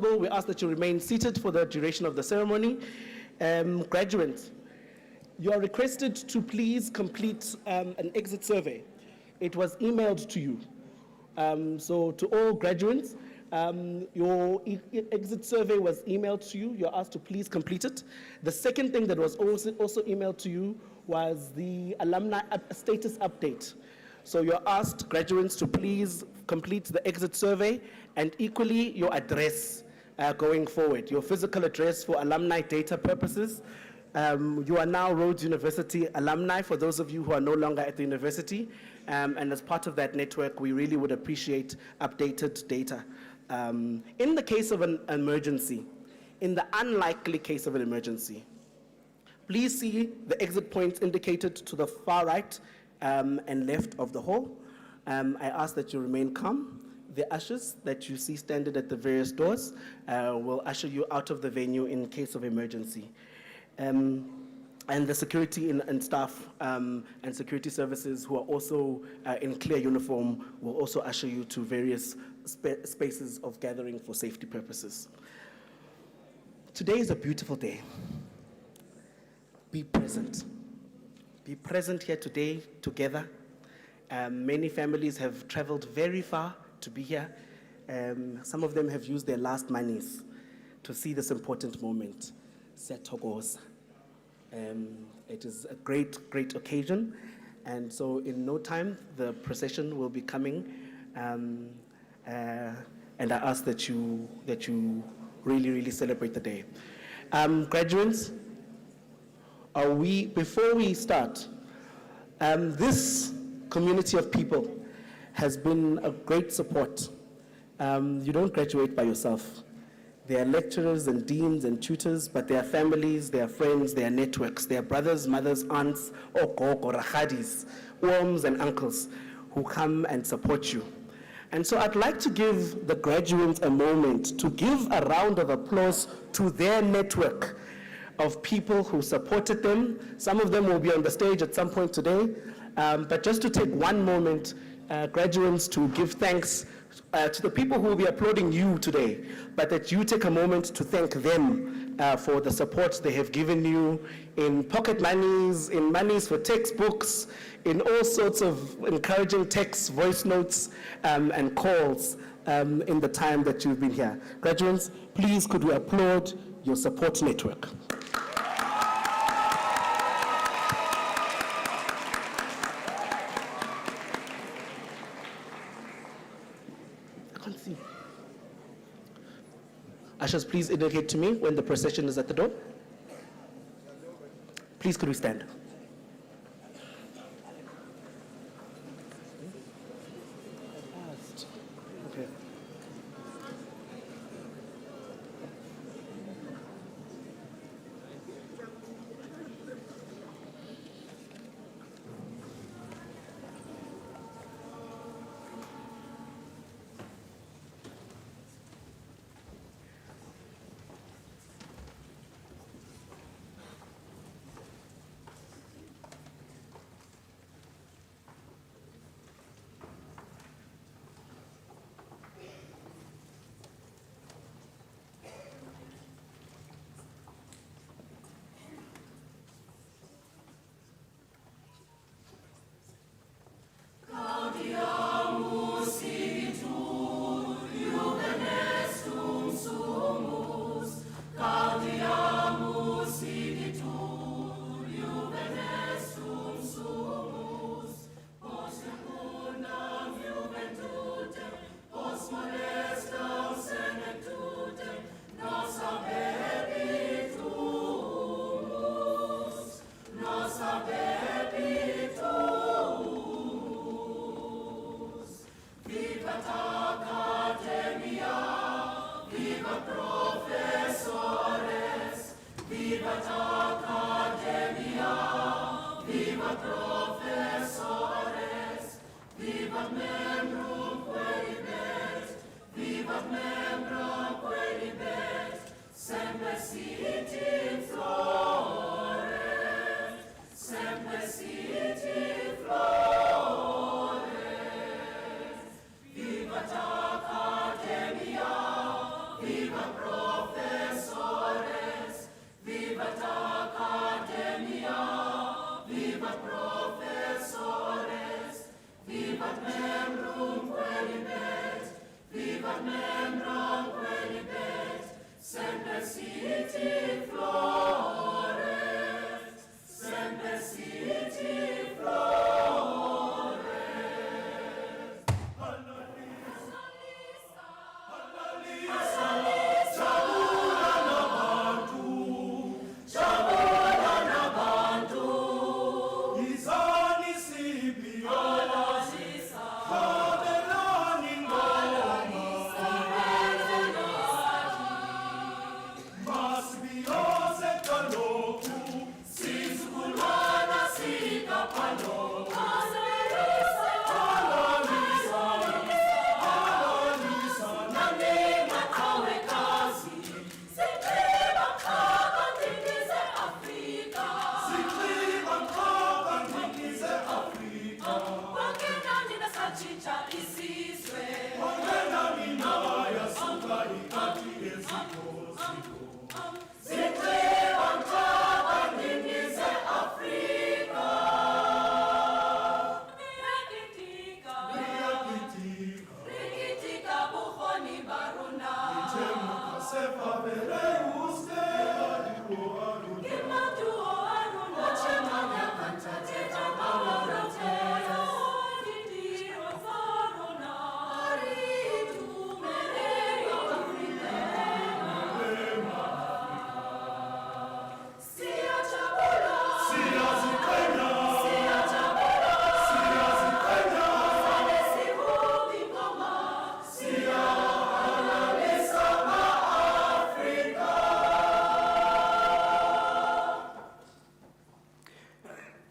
We ask that you remain seated for the duration of the ceremony. Graduates, you are requested to please complete an exit survey. It was emailed to you. So to all graduates, your exit survey was emailed to you. You're asked to please complete it. The second thing that was also emailed to you was the alumni status update. So you're asked, graduates, to please complete the exit survey and equally your address going forward, your physical address for alumni data purposes. You are now Rhodes University alumni, for those of you who are no longer at the university. And as part of that network, we really would appreciate updated data. In the case of an emergency, in the unlikely case of an emergency, please see the exit points indicated to the far right and left of the hall. I ask that you remain calm. The ushers that you see standing at the various doors will usher you out of the venue in case of emergency. And the security and staff and security services who are also in clear uniform will also usher you to various spaces of gathering for safety purposes. Today is a beautiful day. Be present. Be present here today together. Many families have traveled very far to be here. Some of them have used their last monies to see this important moment. Siyathokoza. It is a great, great occasion. And so in no time, the procession will be coming. And I ask that you really, really celebrate the day. Graduates, before we start, this community of people has been a great support. You don't graduate by yourself. There are lecturers and deans and tutors, but there are families, there are friends, there are networks, there are brothers, mothers, aunts, okoko, rahadis, worms and uncles who come and support you. And so I'd like to give the graduates a moment to give a round of applause to their network of people who supported them. Some of them will be on the stage at some point today, but just to take one moment, graduates, to give thanks to the people who will be applauding you today, but that you take a moment to thank them for the support they have given you in pocket monies, in monies for textbooks, in all sorts of encouraging texts, voice notes, and calls in the time that you've been here. Graduates, please could we applaud your support network. Ushers, please indicate to me when the procession is at the door. Please could we stand? Okay. Viva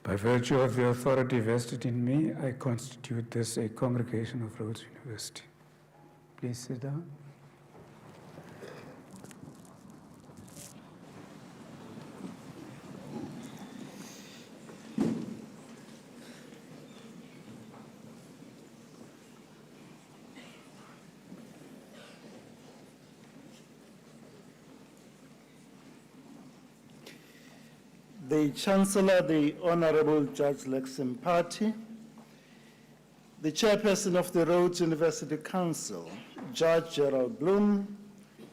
By virtue of the authority vested in me, I constitute this a congregation of Rhodes University. Please sit down. The Chancellor, the Honorable Judge Lexim Party, the Chairperson of the Rhodes University Council, Judge Gerald Bloom,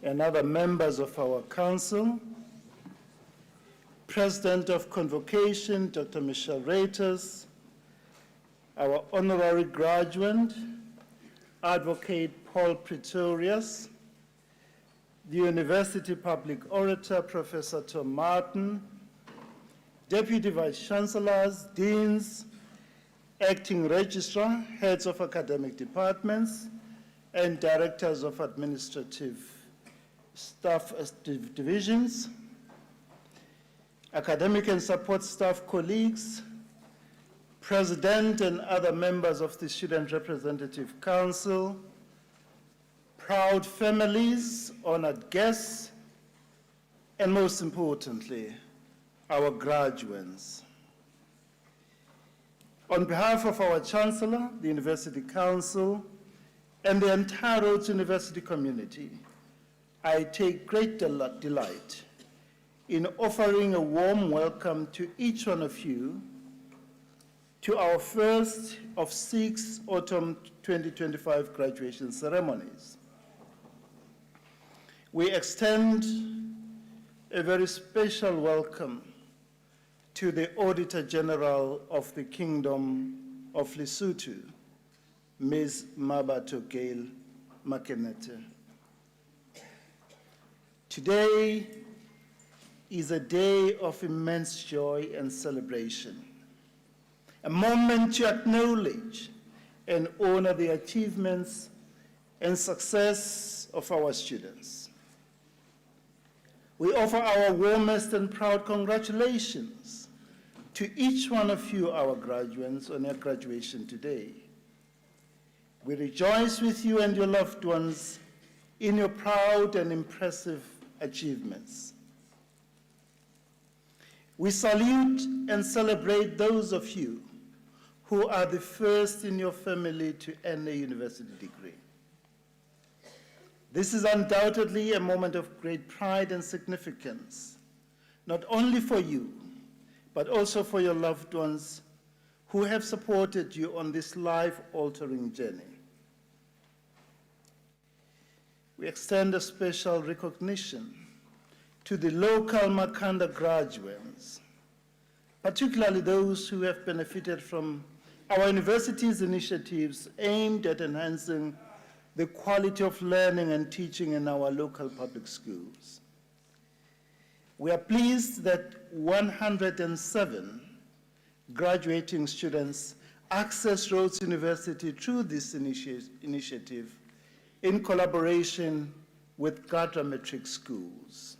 and other members of our council, President of Convocation, Dr. Michelle Rhodes, our honorary graduate, Advocate Paul Pretorius, the University Public Orator, Professor Tom Martin, Deputy Vice-Chancellors, Deans, Acting Registrar, Heads of Academic Departments, and Directors of Administrative Staff Divisions, Academic and Support Staff colleagues, President and other members of the Student Representative Council, proud families, honored guests, and most importantly, our graduates. On behalf of our Chancellor, the University Council, and the entire Rhodes University community, I take great delight in offering a warm welcome to each one of you to our first of 6 autumn 2025 graduation ceremonies. We extend a very special welcome to the Auditor General of the Kingdom of Lesotho, Ms. Mabato Gail Makenete. Today is a day of immense joy and celebration, a moment to acknowledge and honor the achievements and success of our students. We offer our warmest and proud congratulations to each one of you, our graduates, on your graduation today. We rejoice with you and your loved ones in your proud and impressive achievements. We salute and celebrate those of you who are the first in your family to earn a university degree. This is undoubtedly a moment of great pride and significance, not only for you, but also for your loved ones who have supported you on this life-altering journey. We extend a special recognition to the local Makhanda graduates, particularly those who have benefited from our university's initiatives aimed at enhancing the quality of learning and teaching in our local public schools. We are pleased that 107 graduating students access Rhodes University through this initiative in collaboration with Gardner Matric Schools.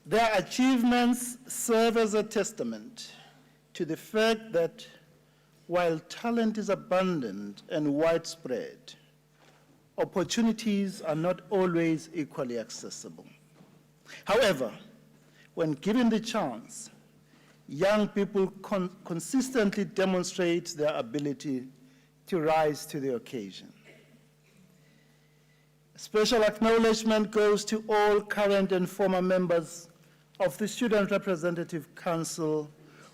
Their achievements serve as a testament to the fact that while talent is abundant and widespread, opportunities are not always equally accessible. However, when given the chance, young people consistently demonstrate their ability to rise to the occasion. Special acknowledgement goes to all current and former members of the Student Representative Council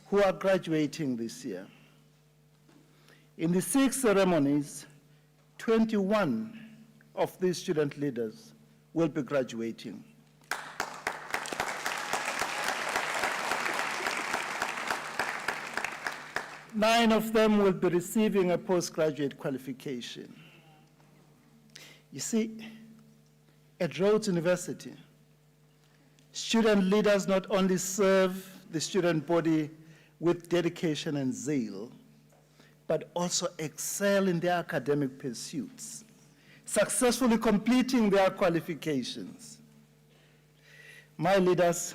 who are graduating this year. In the 6 ceremonies, 21 of these student leaders will be graduating. Nine of them will be receiving a postgraduate qualification. You see, at Rhodes University, student leaders not only serve the student body with dedication and zeal, but also excel in their academic pursuits, successfully completing their qualifications. My leaders,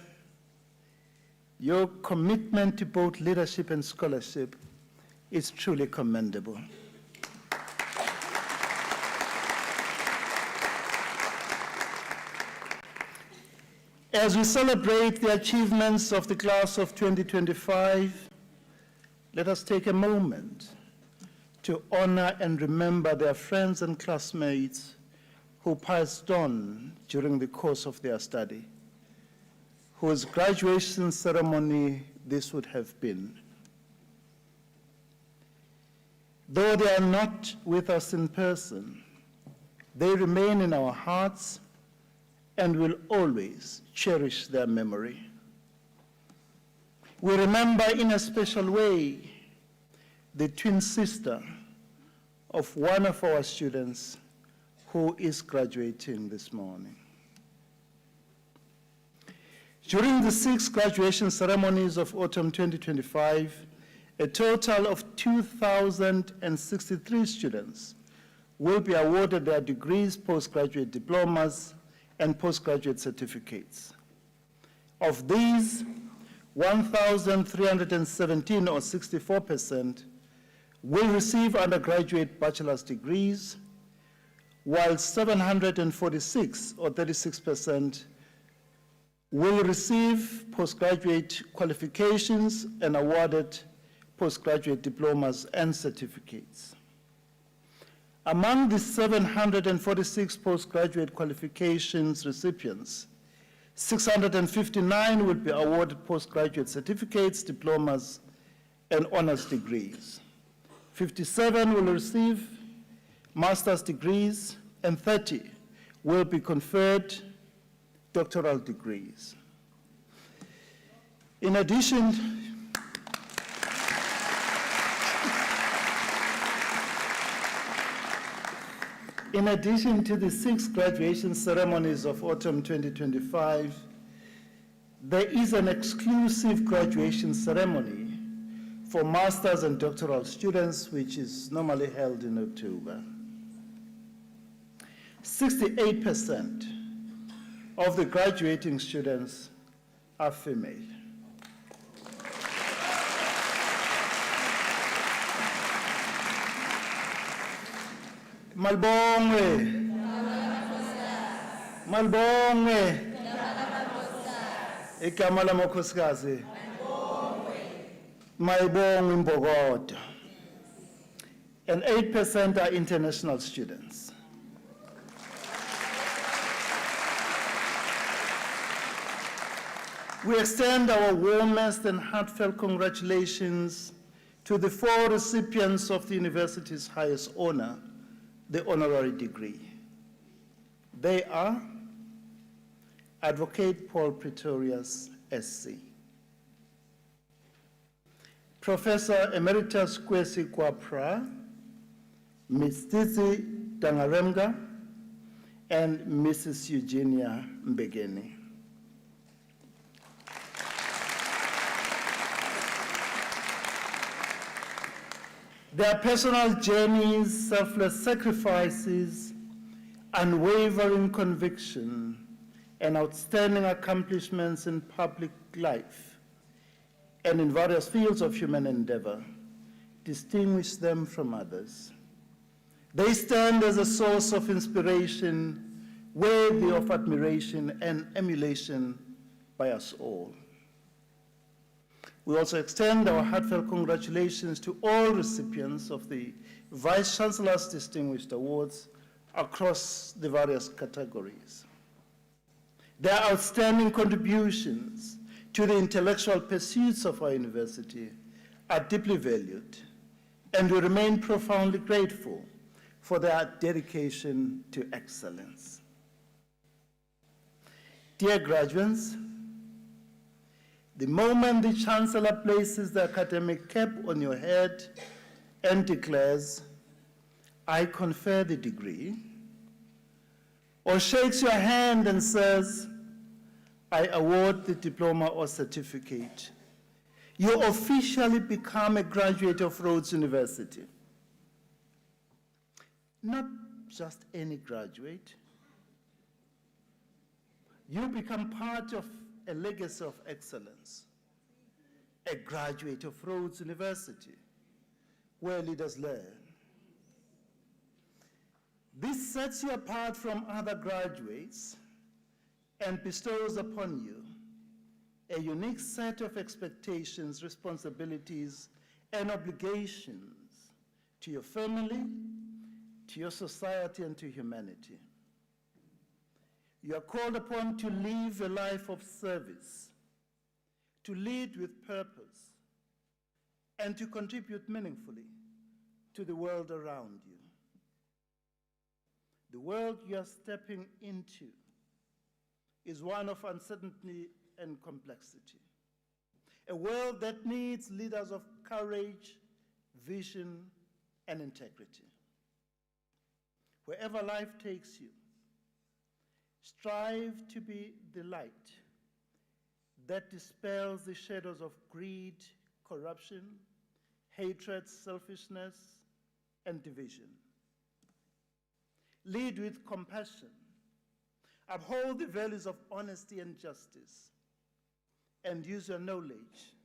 your commitment to both leadership and scholarship is truly commendable. As we celebrate the achievements of the class of 2025, let us take a moment to honor and remember their friends and classmates who passed on during the course of their study, whose graduation ceremony this would have been. Though they are not with us in person, they remain in our hearts and will always cherish their memory. We remember in a special way the twin sister of one of our students who is graduating this morning. During the 6 graduation ceremonies of autumn 2025, a total of 2,063 students will be awarded their degrees, postgraduate diplomas, and postgraduate certificates. Of these, 1,317, or 64%, will receive undergraduate bachelor's degrees, while 746, or 36%, will receive postgraduate qualifications and awarded postgraduate diplomas and certificates. Among the 746 postgraduate qualifications recipients, 659 will be awarded postgraduate certificates, diplomas, and honors degrees. 57 will receive master's degrees, and 30 will be conferred doctoral degrees. In addition, to the 6 graduation ceremonies of autumn 2025, there is an exclusive graduation ceremony for master's and doctoral students, which is normally held in October. 68% of the graduating students are female. Malbongwe. Malbongwe. Igama lamakhosikazi. Maibong Imbogodo. And 8% are international students. We extend our warmest and heartfelt congratulations to the 4 recipients of the university's highest honor, the honorary degree. They are Advocate Paul Pretorius, SC, Professor Emeritus Kwesi Kwapra, Ms. Tizi Dangaremga, and Mrs. Eugenia Mbegeni. Their personal journeys, selfless sacrifices, unwavering conviction, and outstanding accomplishments in public life and in various fields of human endeavor distinguish them from others. They stand as a source of inspiration worthy of admiration and emulation by us all. We also extend our heartfelt congratulations to all recipients of the Vice Chancellor's Distinguished Awards across the various categories. Their outstanding contributions to the intellectual pursuits of our university are deeply valued, and we remain profoundly grateful for their dedication to excellence. Dear graduates, the moment the Chancellor places the academic cap on your head and declares, "I confer the degree," or shakes your hand and says, "I award the diploma or certificate," you officially become a graduate of Rhodes University. Not just any graduate. You become part of a legacy of excellence, a graduate of Rhodes University, where leaders learn. This sets you apart from other graduates and bestows upon you a unique set of expectations, responsibilities, and obligations to your family, to your society, and to humanity. You are called upon to live a life of service, to lead with purpose, and to contribute meaningfully to the world around you. The world you are stepping into is one of uncertainty and complexity. A world that needs leaders of courage, vision, and integrity. Wherever life takes you, strive to be the light that dispels the shadows of greed, corruption, hatred, selfishness, and division. Lead with compassion. Uphold the values of honesty and justice, and use your knowledge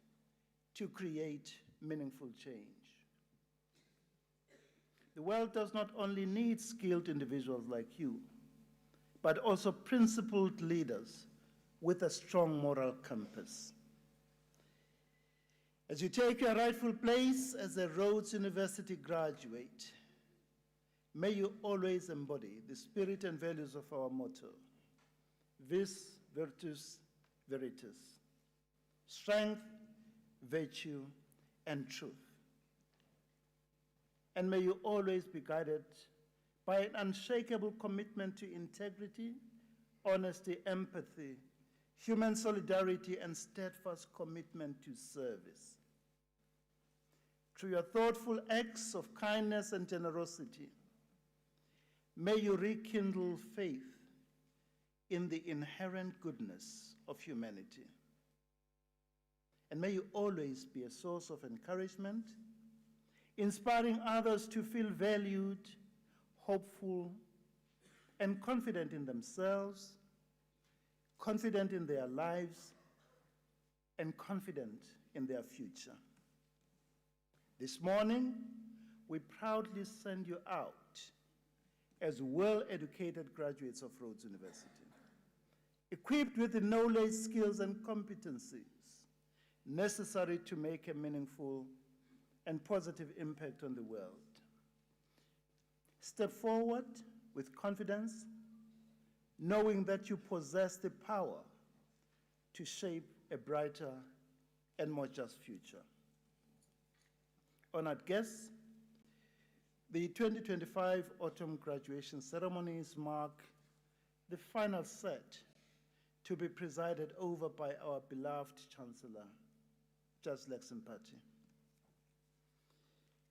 to create meaningful change. The world does not only need skilled individuals like you, but also principled leaders with a strong moral compass. As you take your rightful place as a Rhodes University graduate, may you always embody the spirit and values of our motto, vis virtus veritas, strength, virtue, and truth. And may you always be guided by an unshakable commitment to integrity, honesty, empathy, human solidarity, and steadfast commitment to service. Through your thoughtful acts of kindness and generosity, may you rekindle faith in the inherent goodness of humanity. And may you always be a source of encouragement, inspiring others to feel valued, hopeful, and confident in themselves, confident in their lives, and confident in their future. This morning, we proudly send you out as well-educated graduates of Rhodes University, equipped with the knowledge, skills, and competencies necessary to make a meaningful and positive impact on the world. Step forward with confidence, knowing that you possess the power to shape a brighter and more just future. Honored guests, the 2025 autumn graduation ceremonies mark the final set to be presided over by our beloved Chancellor, Judge Lex Mpati.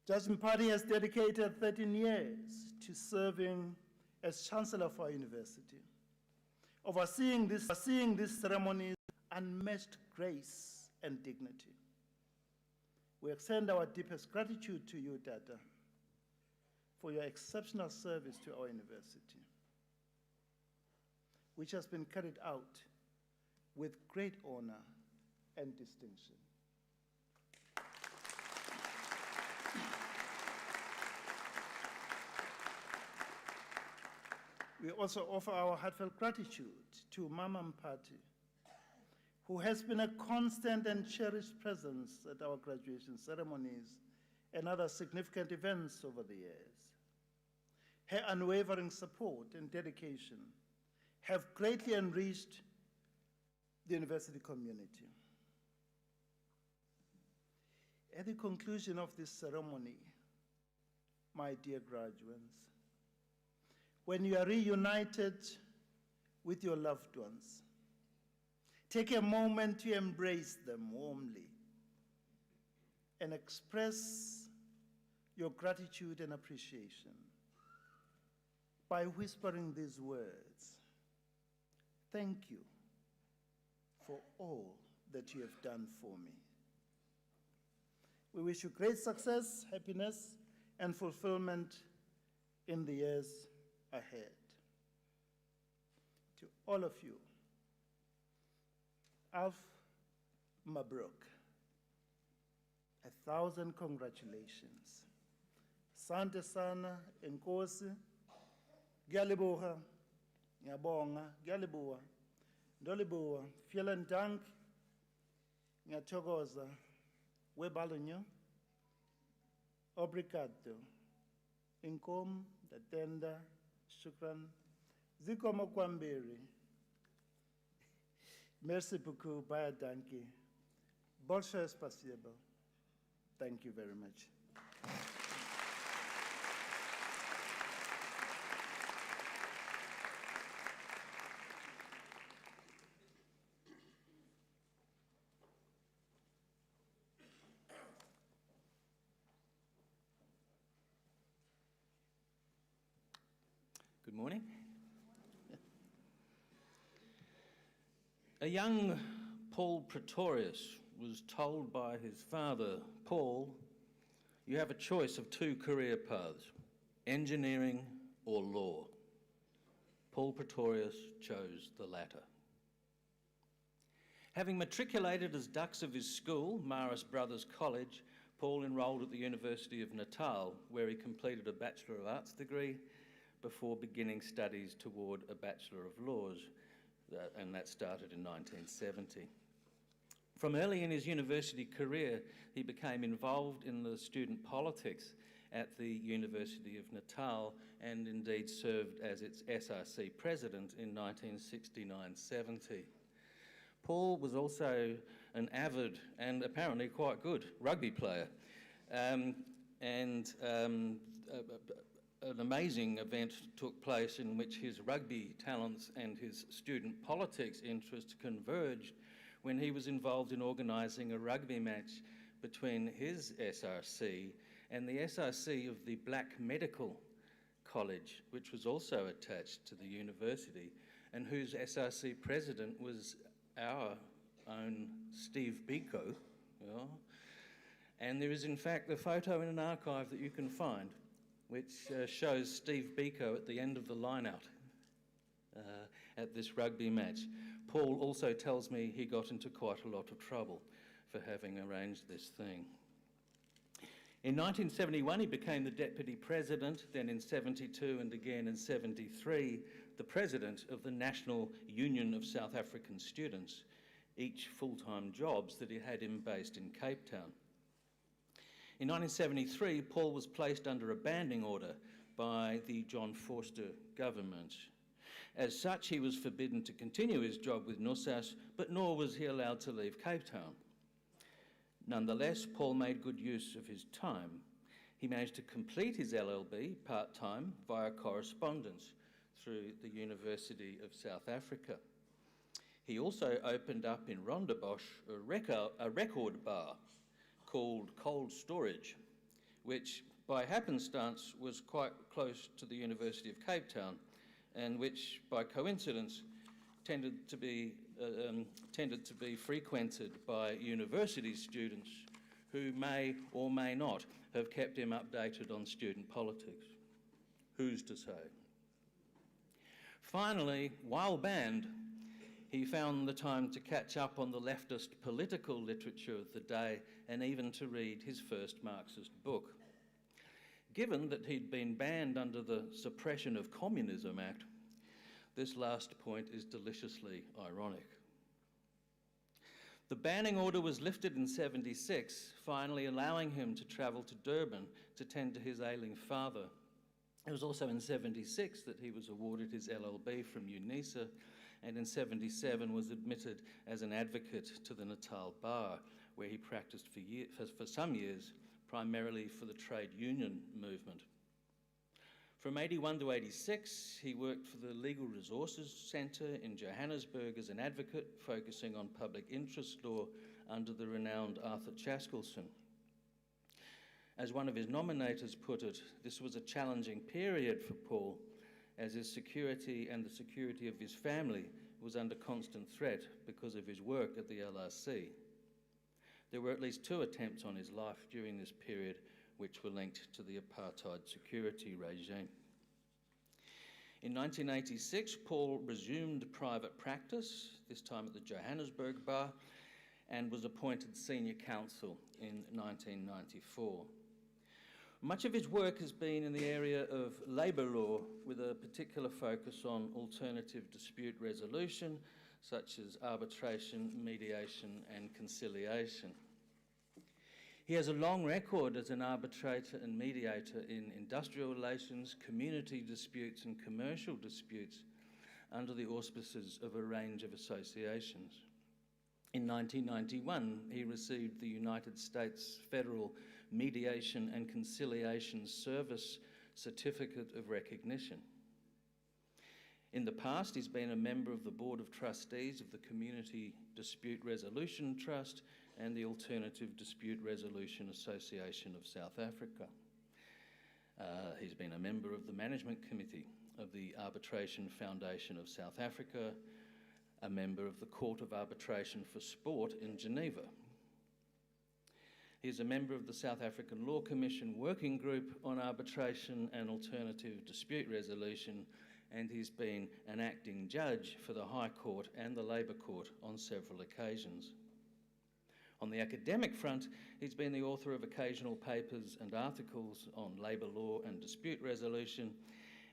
Judge Mpati has dedicated 13 years to serving as Chancellor of our university, overseeing these ceremonies with unmatched grace and dignity. We extend our deepest gratitude to you, Tata, for your exceptional service to our university, which has been carried out with great honor and distinction. We also offer our heartfelt gratitude to Mama Mpati, who has been a constant and cherished presence at our graduation ceremonies and other significant events over the years. Her unwavering support and dedication have greatly enriched the university community. At the conclusion of this ceremony, my dear graduates, when you are reunited with your loved ones, take a moment to embrace them warmly and express your gratitude and appreciation by whispering these words: "Thank you for all that you have done for me." We wish you great success, happiness, and fulfillment in the years ahead. To all of you, Alf Mabruk, 1,000 congratulations. Sante sana, enkosi, gyalibuha, ngiyabonga, gyalibuha, ndolibuha, vielen Dank, ngiyathokoza, webalunyo, obrigado, inkom, datenda, shukran, zikomo kwambiri, merci beaucoup, baya danki, большое спасибо. Thank you very much. Good morning. A young Paul Pretorius was told by his father, Paul, "You have a choice of two career paths, engineering or law." Paul Pretorius chose the latter. Having matriculated as dux of his school, Marist Brothers College, Paul enrolled at the University of Natal, where he completed a Bachelor of Arts degree before beginning studies toward a Bachelor of Laws, and that started in 1970. From early in his university career, he became involved in the student politics at the University of Natal and indeed served as its SRC president in 1969-70. Paul was also an avid and apparently quite good rugby player, an amazing event took place in which his rugby talents and his student politics interest converged when he was involved in organising a rugby match between his SRC and the SRC of the Black Medical College, which was also attached to the university, and whose SRC president was our own Steve Biko. And there is in fact a photo in an archive that you can find which shows Steve Biko at the end of the line-out at this rugby match. Paul also tells me he got into quite a lot of trouble for having arranged this thing. In 1971, he became the deputy president, then in 72 and again in 73, the president of the National Union of South African Students, each full-time jobs that he had him based in Cape Town. In 1973, Paul was placed under a banning order by the John Vorster government. As such, he was forbidden to continue his job with NUSAS, but nor was he allowed to leave Cape Town. Nonetheless, Paul made good use of his time. He managed to complete his LLB part-time via correspondence through the University of South Africa. He also opened up in Rondebosch a record bar called Cold Storage, which by happenstance was quite close to the University of Cape Town, and which by coincidence tended to be frequented by university students who may or may not have kept him updated on student politics. Who's to say? Finally, while banned, he found the time to catch up on the leftist political literature of the day and even to read his first Marxist book. Given that he'd been banned under the Suppression of Communism Act, this last point is deliciously ironic. The banning order was lifted in '76, finally allowing him to travel to Durban to tend to his ailing father. It was also in '76 that he was awarded his LLB from UNISA, and in '77 was admitted as an advocate to the Natal Bar, where he practiced for some years, primarily for the trade union movement. From '81 to '86, he worked for the Legal Resources Centre in Johannesburg as an advocate, focusing on public interest law under the renowned Arthur Chaskelson. As one of his nominators put it, this was a challenging period for Paul, as his security and the security of his family was under constant threat because of his work at the LRC. There were at least 2 attempts on his life during this period, which were linked to the apartheid security regime. In 1986, Paul resumed private practice, this time at the Johannesburg Bar, and was appointed senior counsel in 1994. Much of his work has been in the area of labour law, with a particular focus on alternative dispute resolution, such as arbitration, mediation, and conciliation. He has a long record as an arbitrator and mediator in industrial relations, community disputes, and commercial disputes under the auspices of a range of associations. In 1991, he received the United States Federal Mediation and Conciliation Service Certificate of Recognition. In the past, he's been a member of the Board of Trustees of the Community Dispute Resolution Trust and the Alternative Dispute Resolution Association of South Africa. He's been a member of the Management Committee of the Arbitration Foundation of South Africa, a member of the Court of Arbitration for Sport in Geneva. He is a member of the South African Law Commission Working Group on Arbitration and Alternative Dispute Resolution, and he's been an acting judge for the High Court and the Labour Court on several occasions. On the academic front, he's been the author of occasional papers and articles on labour law and dispute resolution,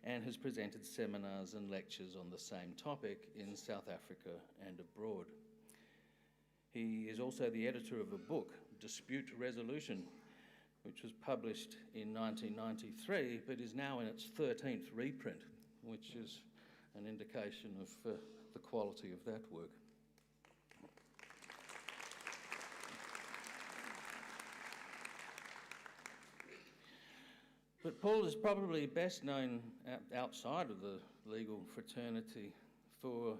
and has presented seminars and lectures on the same topic in South Africa and abroad. He is also the editor of a book, Dispute Resolution, which was published in 1993, but is now in its 13th reprint, which is an indication of the quality of that work. But Paul is probably best known outside of the legal fraternity for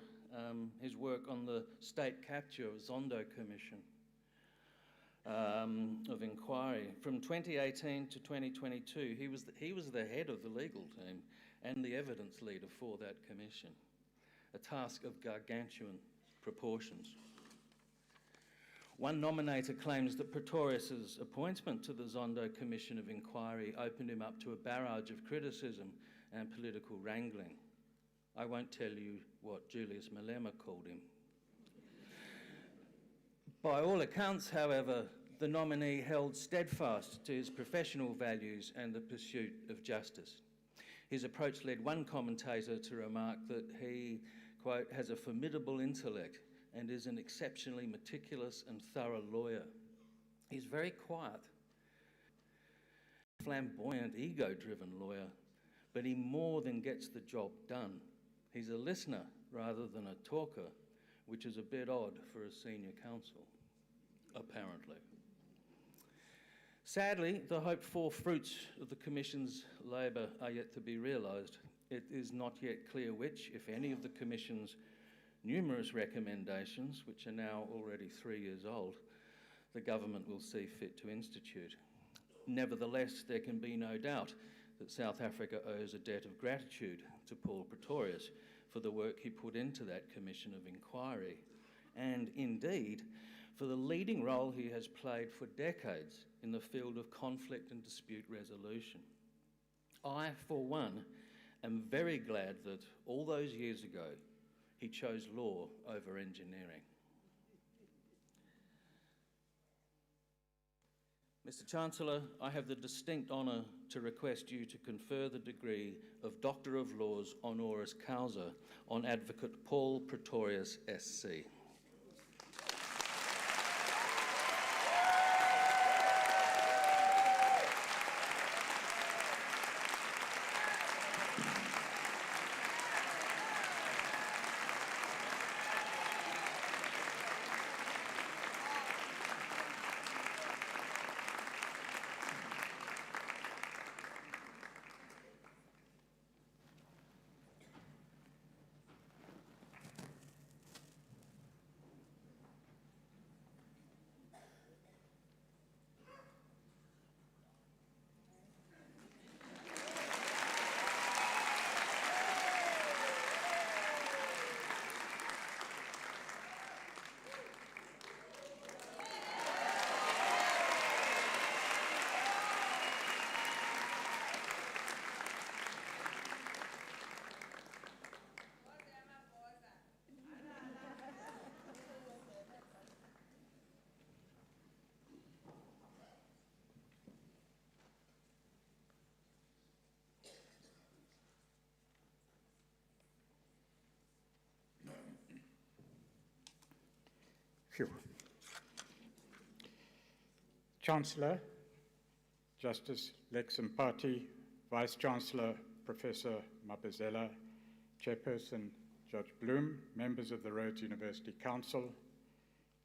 his work on the state capture of Zondo Commission of inquiry. From 2018 to 2022, he was the head of the legal team and the evidence leader for that commission, a task of gargantuan proportions. One nominator claims that Pretorius's appointment to the Zondo Commission of Inquiry opened him up to a barrage of criticism and political wrangling. I won't tell you what Julius Malema called him. By all accounts, however, the nominee held steadfast to his professional values and the pursuit of justice. His approach led one commentator to remark that he, quote, has a formidable intellect and is an exceptionally meticulous and thorough lawyer. He's very quiet, flamboyant, ego-driven lawyer, but he more than gets the job done. He's a listener rather than a talker, which is a bit odd for a senior counsel, apparently. Sadly, the hoped-for fruits of the Commission's labour are yet to be realised. It is not yet clear which, if any, of the Commission's numerous recommendations, which are now already 3 years old, the government will see fit to institute. Nevertheless, there can be no doubt that South Africa owes a debt of gratitude to Paul Pretorius for the work he put into that Commission of Inquiry, and indeed for the leading role he has played for decades in the field of conflict and dispute resolution. I, for one, am very glad that all those years ago he chose law over engineering. Mr. Chancellor, I have the distinct honour to request you to confer the degree of Doctor of Laws honoris causa on Advocate Paul Pretorius SC. Phew. Chancellor, Justice Lex Mpati, Vice-Chancellor Professor Mapezela, Chairperson Judge Bloom, members of the Rhodes University Council,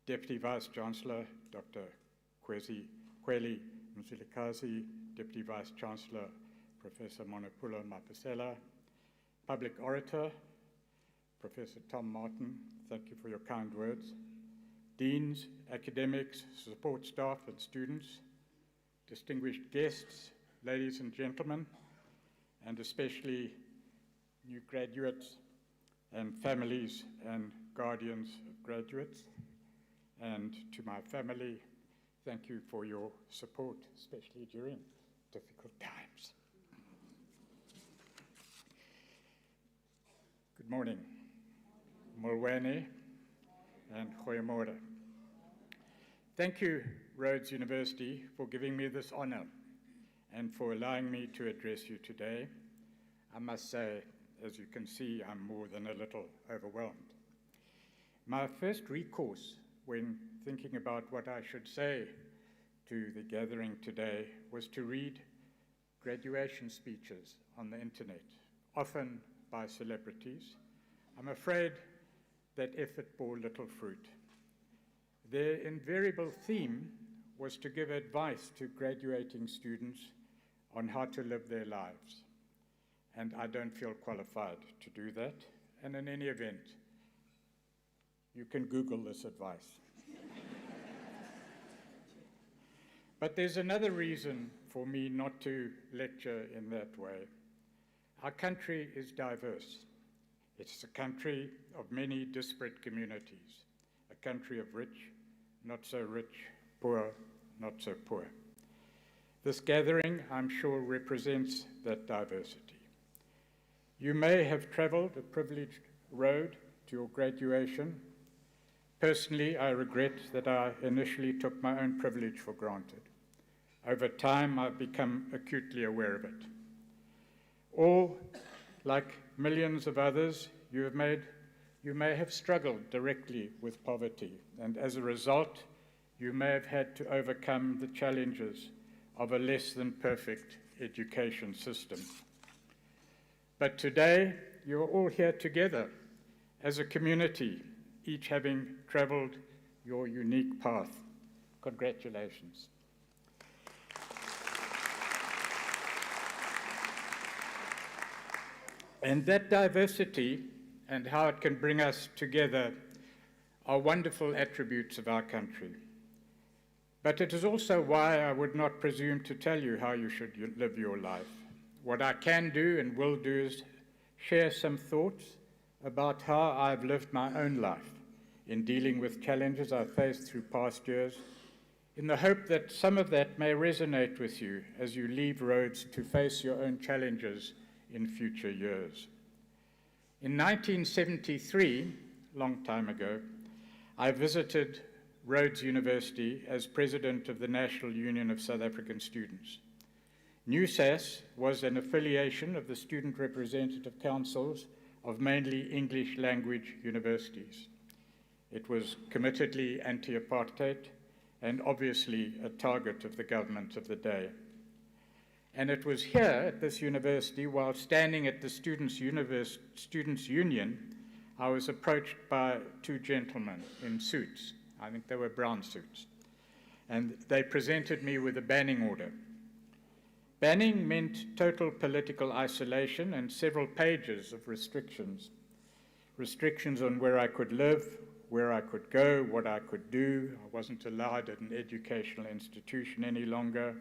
Deputy Vice-Chancellor Dr. Kweli Mzilikazi, Deputy Vice-Chancellor Professor Monopolo Mapezela, Public Orator Professor Tom Martin, thank you for your kind words. Deans, academics, support staff and students, distinguished guests, ladies and gentlemen, and especially new graduates and families and guardians of graduates. And to my family, thank you for your support, especially during difficult times. Good morning. Molweni and Goeiemorgen. Thank you, Rhodes University, for giving me this honor and for allowing me to address you today. I must say, as you can see, I'm more than a little overwhelmed. My first recourse when thinking about what I should say to the gathering today was to read graduation speeches on the internet, often by celebrities. I'm afraid that effort bore little fruit. Their invariable theme was to give advice to graduating students on how to live their lives. And I don't feel qualified to do that. And in any event, you can Google this advice. But there's another reason for me not to lecture in that way. Our country is diverse. It's a country of many disparate communities, a country of rich, not so rich, poor, not so poor. This gathering, I'm sure, represents that diversity. You may have traveled a privileged road to your graduation. Personally, I regret that I initially took my own privilege for granted. Over time, I've become acutely aware of it. All, like millions of others, you you may have struggled directly with poverty, and as a result, you may have had to overcome the challenges of a less than perfect education system. But today, you're all here together as a community, each having traveled your unique path. Congratulations. And that diversity and how it can bring us together are wonderful attributes of our country. But it is also why I would not presume to tell you how you should live your life. What I can do and will do is share some thoughts about how I've lived my own life in dealing with challenges I've faced through past years, in the hope that some of that may resonate with you as you leave Rhodes to face your own challenges in future years. In 1973, a long time ago, I visited Rhodes University as president of the National Union of South African Students. NUSAS was an affiliation of the Student Representative Councils of mainly English language universities. It was committedly anti-apartheid and obviously a target of the government of the day. And it was here at this university, while standing at the Students' Union, I was approached by two gentlemen in suits. I think they were brown suits. And they presented me with a banning order. Banning meant total political isolation and several pages of restrictions. Restrictions on where I could live, where I could go, what I could do. I wasn't allowed at an educational institution any longer.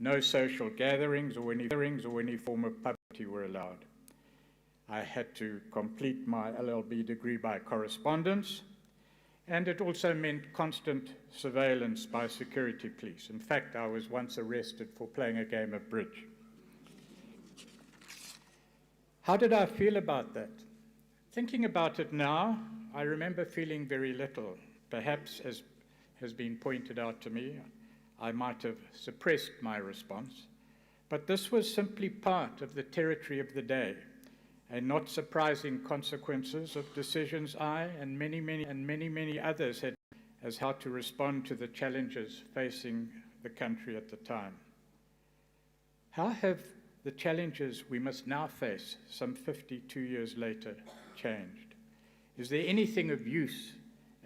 No social gatherings or any form of publicity were allowed. I had to complete my LLB degree by correspondence, and it also meant constant surveillance by security police. In fact, I was once arrested for playing a game of bridge. How did I feel about that? Thinking about it now, I remember feeling very little. Perhaps, as has been pointed out to me, I might have suppressed my response, but this was simply part of the territory of the day, and not surprising consequences of decisions I and many others had as how to respond to the challenges facing the country at the time. How have the challenges we must now face, some 52 years later, changed? Is there anything of use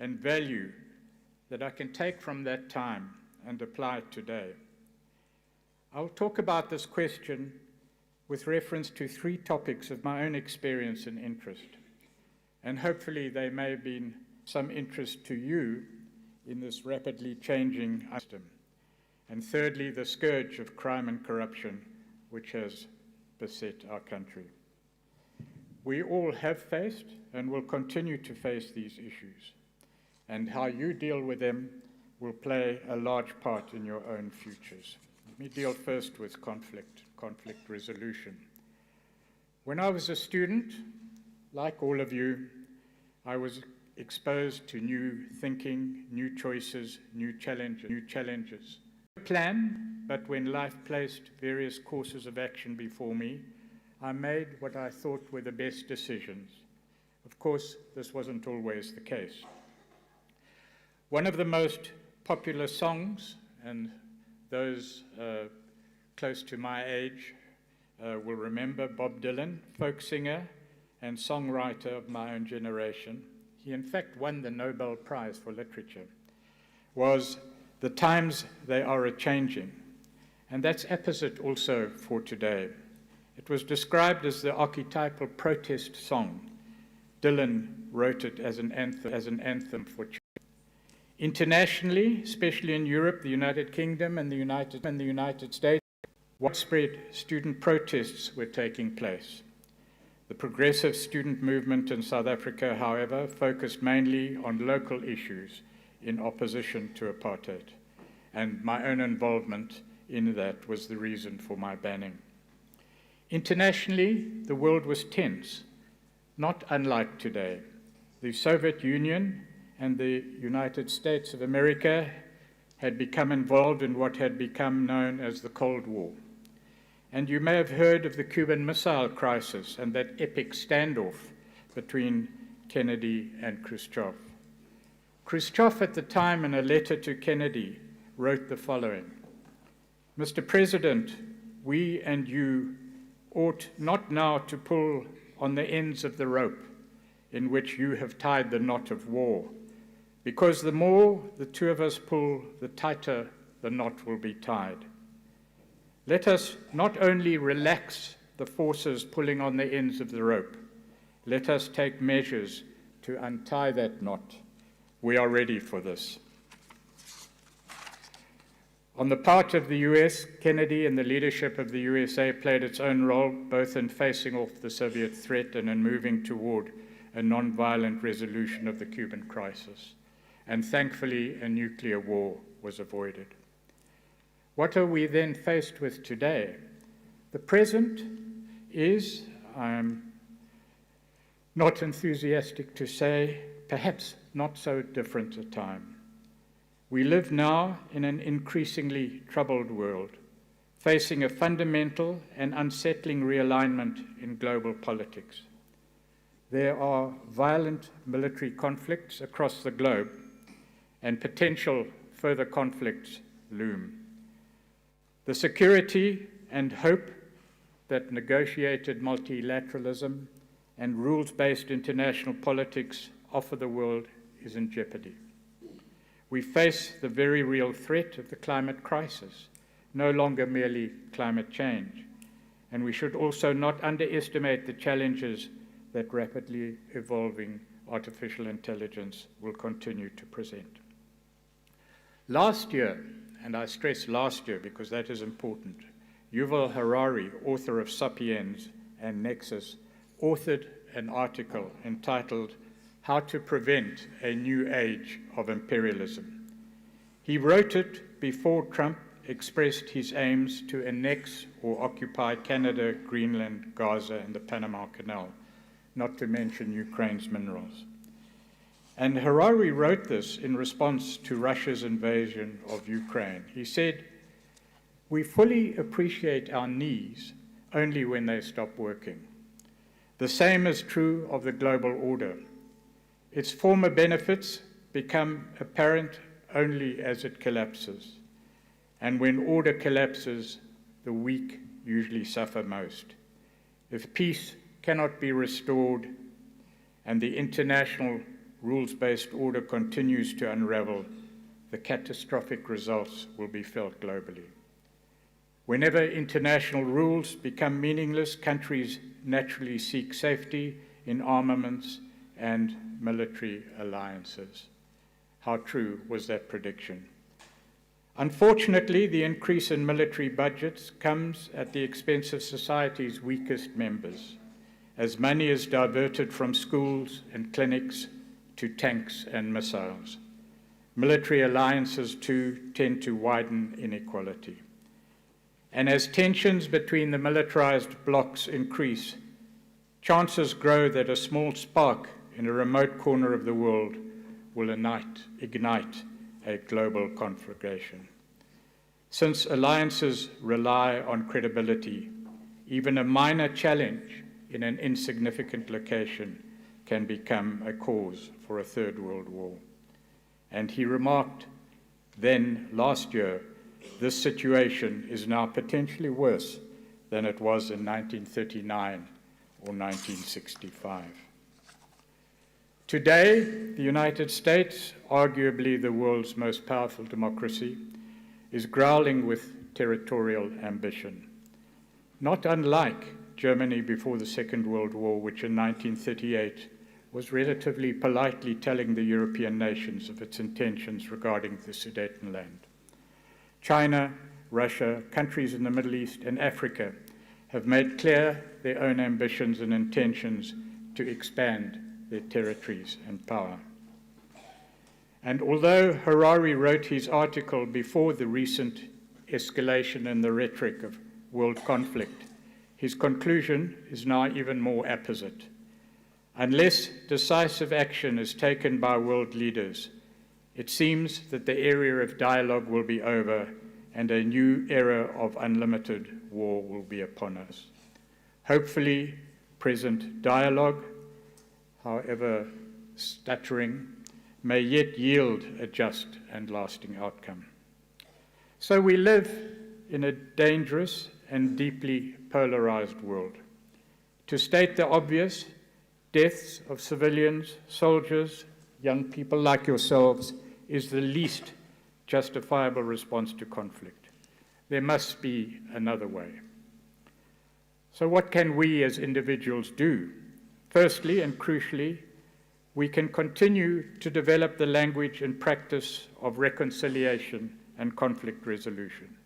and value that I can take from that time and apply it today? I'll talk about this question with reference to three topics of my own experience and interest, and hopefully they may have been some interest to you in this rapidly changing system. And thirdly, the scourge of crime and corruption which has beset our country. We all have faced and will continue to face these issues, and how you deal with them will play a large part in your own futures. Let me deal first with conflict resolution. When I was a student, like all of you, I was exposed to new thinking, new choices, new challenges. Plan, but when life placed various courses of action before me, I made what I thought were the best decisions. Of course, this wasn't always the case. One of the most popular songs, and those close to my age will remember Bob Dylan, folk singer and songwriter of my own generation. He in fact won the Nobel Prize for Literature, was "The times they are a-changing," and that's apposite also for today. It was described as the archetypal protest song. Dylan wrote it as an anthem for children. Internationally, especially in Europe, the United Kingdom, and the United States, widespread student protests were taking place. The progressive student movement in South Africa, however, focused mainly on local issues in opposition to apartheid, and my own involvement in that was the reason for my banning. Internationally, the world was tense, not unlike today. The Soviet Union and the United States of America had become involved in what had become known as the Cold War. And you may have heard of the Cuban Missile Crisis and that epic standoff between Kennedy, and Khrushchev. Khrushchev, at the time, in a letter to Kennedy, wrote the following: "Mr. President, we and you ought not now to pull on the ends of the rope in which you have tied the knot of war, because the more the two of us pull, the tighter the knot will be tied. Let us not only relax the forces pulling on the ends of the rope, let us take measures to untie that knot. We are ready for this." On the part of the US, Kennedy and the leadership of the USA played its own role, both in facing off the Soviet threat and in moving toward a non-violent resolution of the Cuban crisis. And thankfully, a nuclear war was avoided. What are we then faced with today? The present is, I'm not enthusiastic to say, perhaps not so different a time. We live now in an increasingly troubled world, facing a fundamental and unsettling realignment in global politics. There are violent military conflicts across the globe, and potential further conflicts loom. The security and hope that negotiated multilateralism and rules-based international politics offer the world is in jeopardy. We face the very real threat of the climate crisis, no longer merely climate change, and we should also not underestimate the challenges that rapidly evolving artificial intelligence will continue to present. Last year, and I stress last year because that is important, Yuval Harari, author of Sapiens and Nexus, authored an article entitled "How to Prevent a New Age of Imperialism." He wrote it before Trump expressed his aims to annex or occupy Canada, Greenland, Gaza, and the Panama Canal, not to mention Ukraine's minerals. And Harari wrote this in response to Russia's invasion of Ukraine. He said, "We fully appreciate our knees only when they stop working. The same is true of the global order. Its former benefits become apparent only as it collapses. And when order collapses, the weak usually suffer most. If peace cannot be restored and the international rules-based order continues to unravel, the catastrophic results will be felt globally. Whenever international rules become meaningless, countries naturally seek safety in armaments and military alliances." How true was that prediction? Unfortunately, the increase in military budgets comes at the expense of society's weakest members, as money is diverted from schools and clinics to tanks and missiles. Military alliances, too, tend to widen inequality. And as tensions between the militarized blocs increase, chances grow that a small spark in a remote corner of the world will ignite a global conflagration. Since alliances rely on credibility, even a minor challenge in an insignificant location can become a cause for a third world war. And he remarked then, last year, this situation is now potentially worse than it was in 1939 or 1965. Today, the United States, arguably the world's most powerful democracy, is growling with territorial ambition. Not unlike Germany before the Second World War, which in 1938 was relatively politely telling the European nations of its intentions regarding the Sudetenland. China, Russia, countries in the Middle East and Africa have made clear their own ambitions and intentions to expand their territories and power. And although Harari wrote his article before the recent escalation in the rhetoric of world conflict, his conclusion is now even more apposite. Unless decisive action is taken by world leaders, it seems that the era of dialogue will be over and a new era of unlimited war will be upon us. Hopefully, present dialogue, however stuttering, may yet yield a just and lasting outcome. So we live in a dangerous and deeply polarized world. To state the obvious, deaths of civilians, soldiers, young people like yourselves is the least justifiable response to conflict. There must be another way. So what can we as individuals do? Firstly, and crucially, we can continue to develop the language and practice of reconciliation and conflict resolution.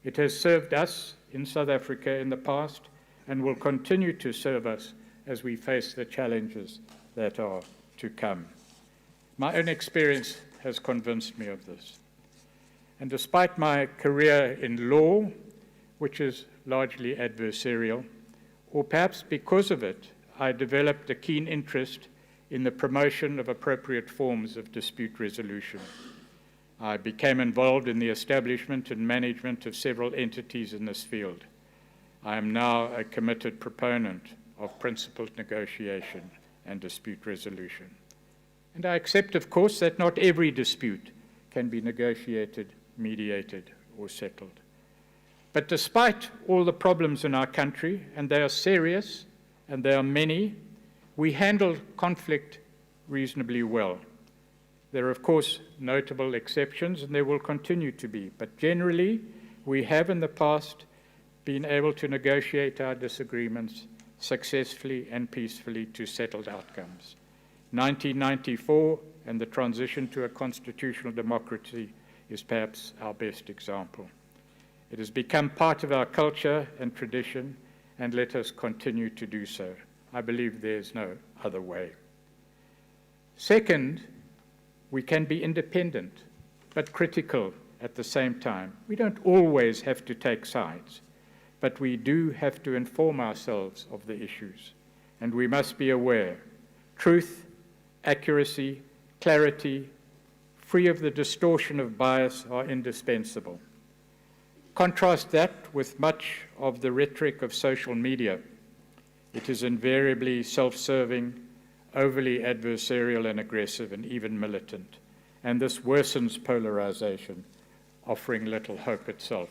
It has served us in South Africa in the past and will continue to serve us as we face the challenges that are to come. My own experience has convinced me of this. And despite my career in law, which is largely adversarial, or perhaps because of it, I developed a keen interest in the promotion of appropriate forms of dispute resolution. I became involved in the establishment and management of several entities in this field. I am now a committed proponent of principled negotiation and dispute resolution. And I accept, of course, that not every dispute can be negotiated, mediated, or settled. But despite all the problems in our country, and they are serious, and they are many, we handle conflict reasonably well. There are, of course, notable exceptions, and there will continue to be. But generally, we have in the past been able to negotiate our disagreements successfully and peacefully to settled outcomes. 1994 and the transition to a constitutional democracy is perhaps our best example. It has become part of our culture and tradition, and let us continue to do so. I believe there's no other way. Second, we can be independent, but critical at the same time. We don't always have to take sides, but we do have to inform ourselves of the issues, and we must be aware. Truth, accuracy, clarity, free of the distortion of bias are indispensable. Contrast that with much of the rhetoric of social media. It is invariably self-serving, overly adversarial and aggressive, and even militant. And this worsens polarization, offering little hope itself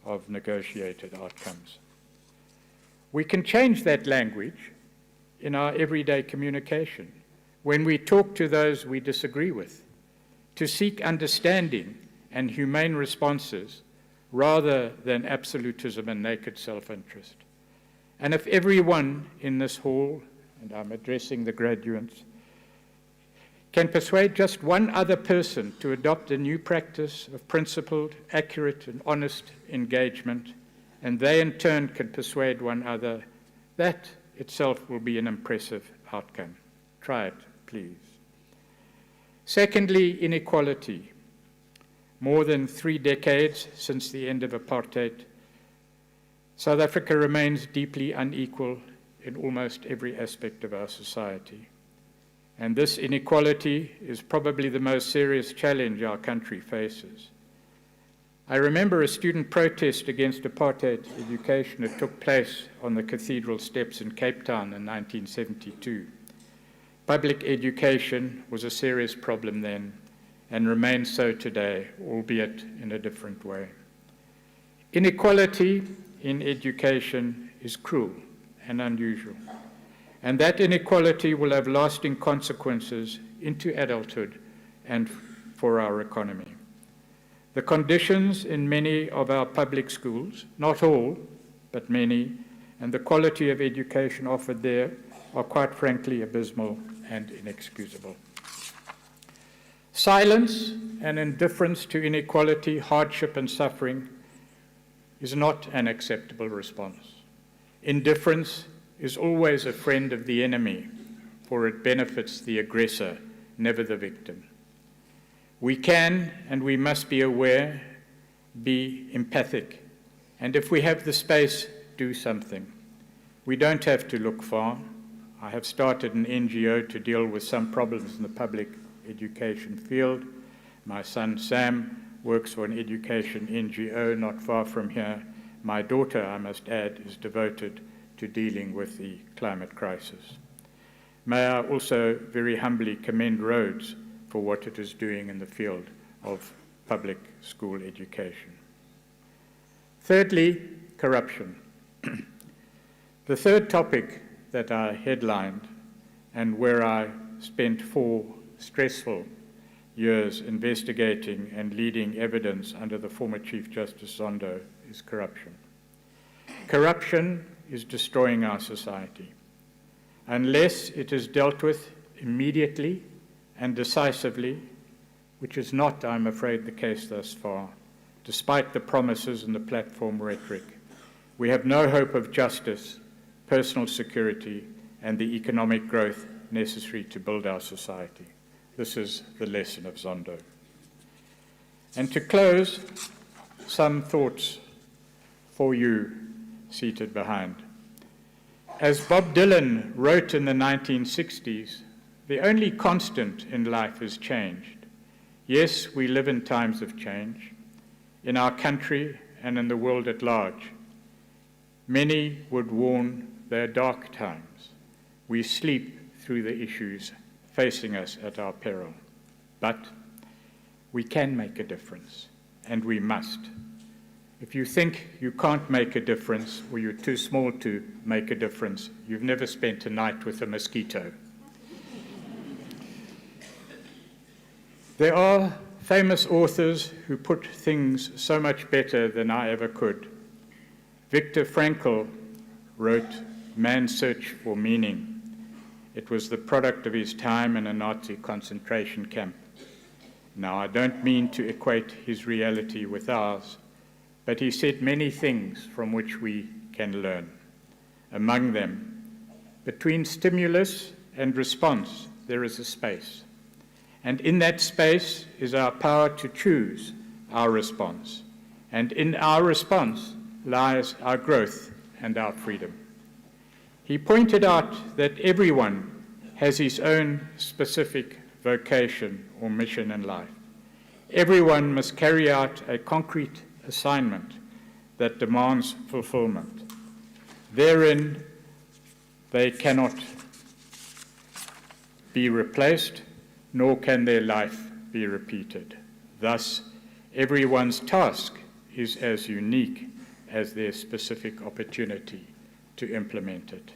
of negotiated outcomes. We can change that language in our everyday communication when we talk to those we disagree with, to seek understanding and humane responses rather than absolutism and naked self-interest. And if everyone in this hall, and I'm addressing the graduates, can persuade just one other person to adopt a new practice of principled, accurate, and honest engagement, and they in turn can persuade one other, that itself will be an impressive outcome. Try it, please. Secondly, inequality. More than 3 decades since the end of apartheid, South Africa remains deeply unequal in almost every aspect of our society. And this inequality is probably the most serious challenge our country faces. I remember a student protest against apartheid education that took place on the cathedral steps in Cape Town in 1972. Public education was a serious problem then and remains so today, albeit in a different way. Inequality in education is cruel and unusual, and that inequality will have lasting consequences into adulthood and for our economy. The conditions in many of our public schools, not all, but many, and the quality of education offered there are quite frankly abysmal and inexcusable. Silence and indifference to inequality, hardship, and suffering is not an acceptable response. Indifference is always a friend of the enemy, for it benefits the aggressor, never the victim. We can and we must be aware, be empathic, and if we have the space, do something. We don't have to look far. I have started an NGO to deal with some problems in the public education field. My son Sam works for an education NGO not far from here. My daughter, I must add, is devoted to dealing with the climate crisis. May I also very humbly commend Rhodes for what it is doing in the field of public school education. Thirdly, corruption. The third topic that I headlined and where I spent 4 stressful years investigating and leading evidence under the former Chief Justice Zondo is corruption. Corruption is destroying our society. Unless it is dealt with immediately and decisively, which is not, I'm afraid, the case thus far, despite the promises and the platform rhetoric, we have no hope of justice, personal security, and the economic growth necessary to build our society. This is the lesson of Zondo. And to close, some thoughts for you seated behind. As Bob Dylan wrote in the 1960s, the only constant in life is change. Yes, we live in times of change, in our country and in the world at large. Many would warn they're dark times. We sleep through the issues facing us at our peril. But we can make a difference, and we must. If you think you can't make a difference, or you're too small to make a difference, you've never spent a night with a mosquito. There are famous authors who put things so much better than I ever could. Viktor Frankl wrote Man's Search for Meaning. It was the product of his time in a Nazi concentration camp. Now, I don't mean to equate his reality with ours, but he said many things from which we can learn. Among them, between stimulus and response, there is a space. And in that space is our power to choose our response. And in our response lies our growth and our freedom. He pointed out that everyone has his own specific vocation or mission in life. Everyone must carry out a concrete assignment that demands fulfillment. Therein, they cannot be replaced, nor can their life be repeated. Thus, everyone's task is as unique as their specific opportunity to implement it.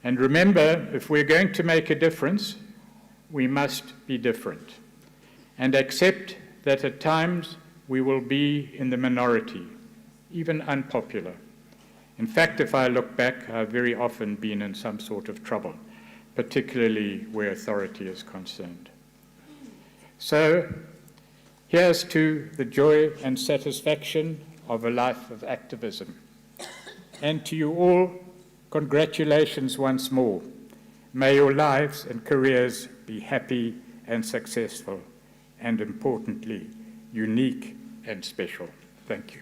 And remember, if we're going to make a difference, we must be different and accept that at times we will be in the minority, even unpopular. In fact, if I look back, I've very often been in some sort of trouble, particularly where authority is concerned. So, here's to the joy and satisfaction of a life of activism. And to you all, congratulations once more. May your lives and careers be happy and successful, and importantly, unique and special. Thank you.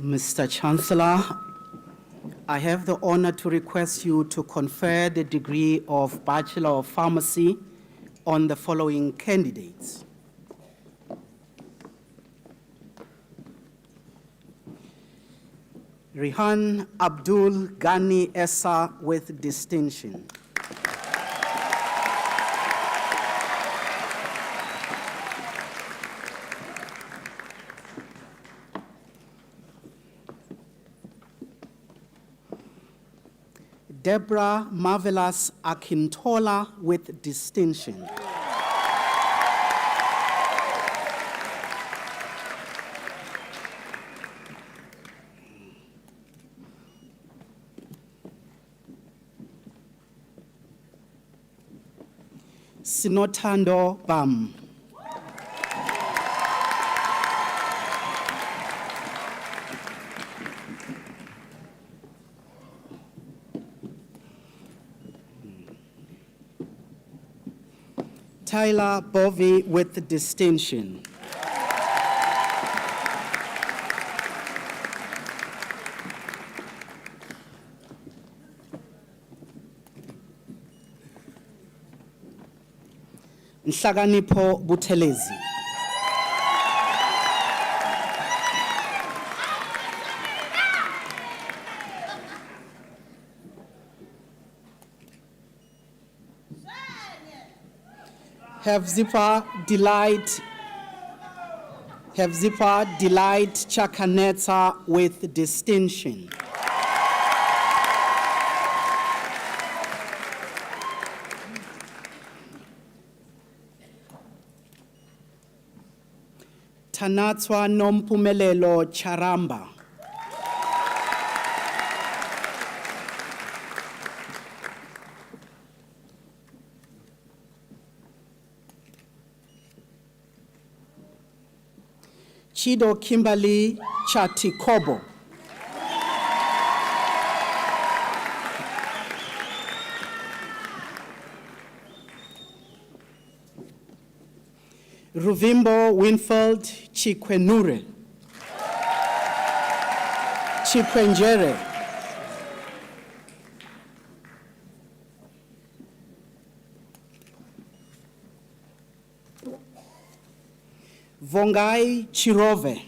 Mr. Chancellor, I have the honor to request you to confer the degree of Bachelor of Pharmacy on the following candidates. Rihan Abdul Ghani Essa with distinction. Deborah Marvelous Akintola with distinction. Sinotando Bam. Tyler Bovey with distinction. Nhlakanipho Buthelezi. Hefzipha Delight Chakaneta with distinction. Tanatswa Nompumelelo Charamba. Chido Kimberly Chatikobo. Ruvimbo Winfield Chikwenure. Chikwenjere. Vongai Chirove.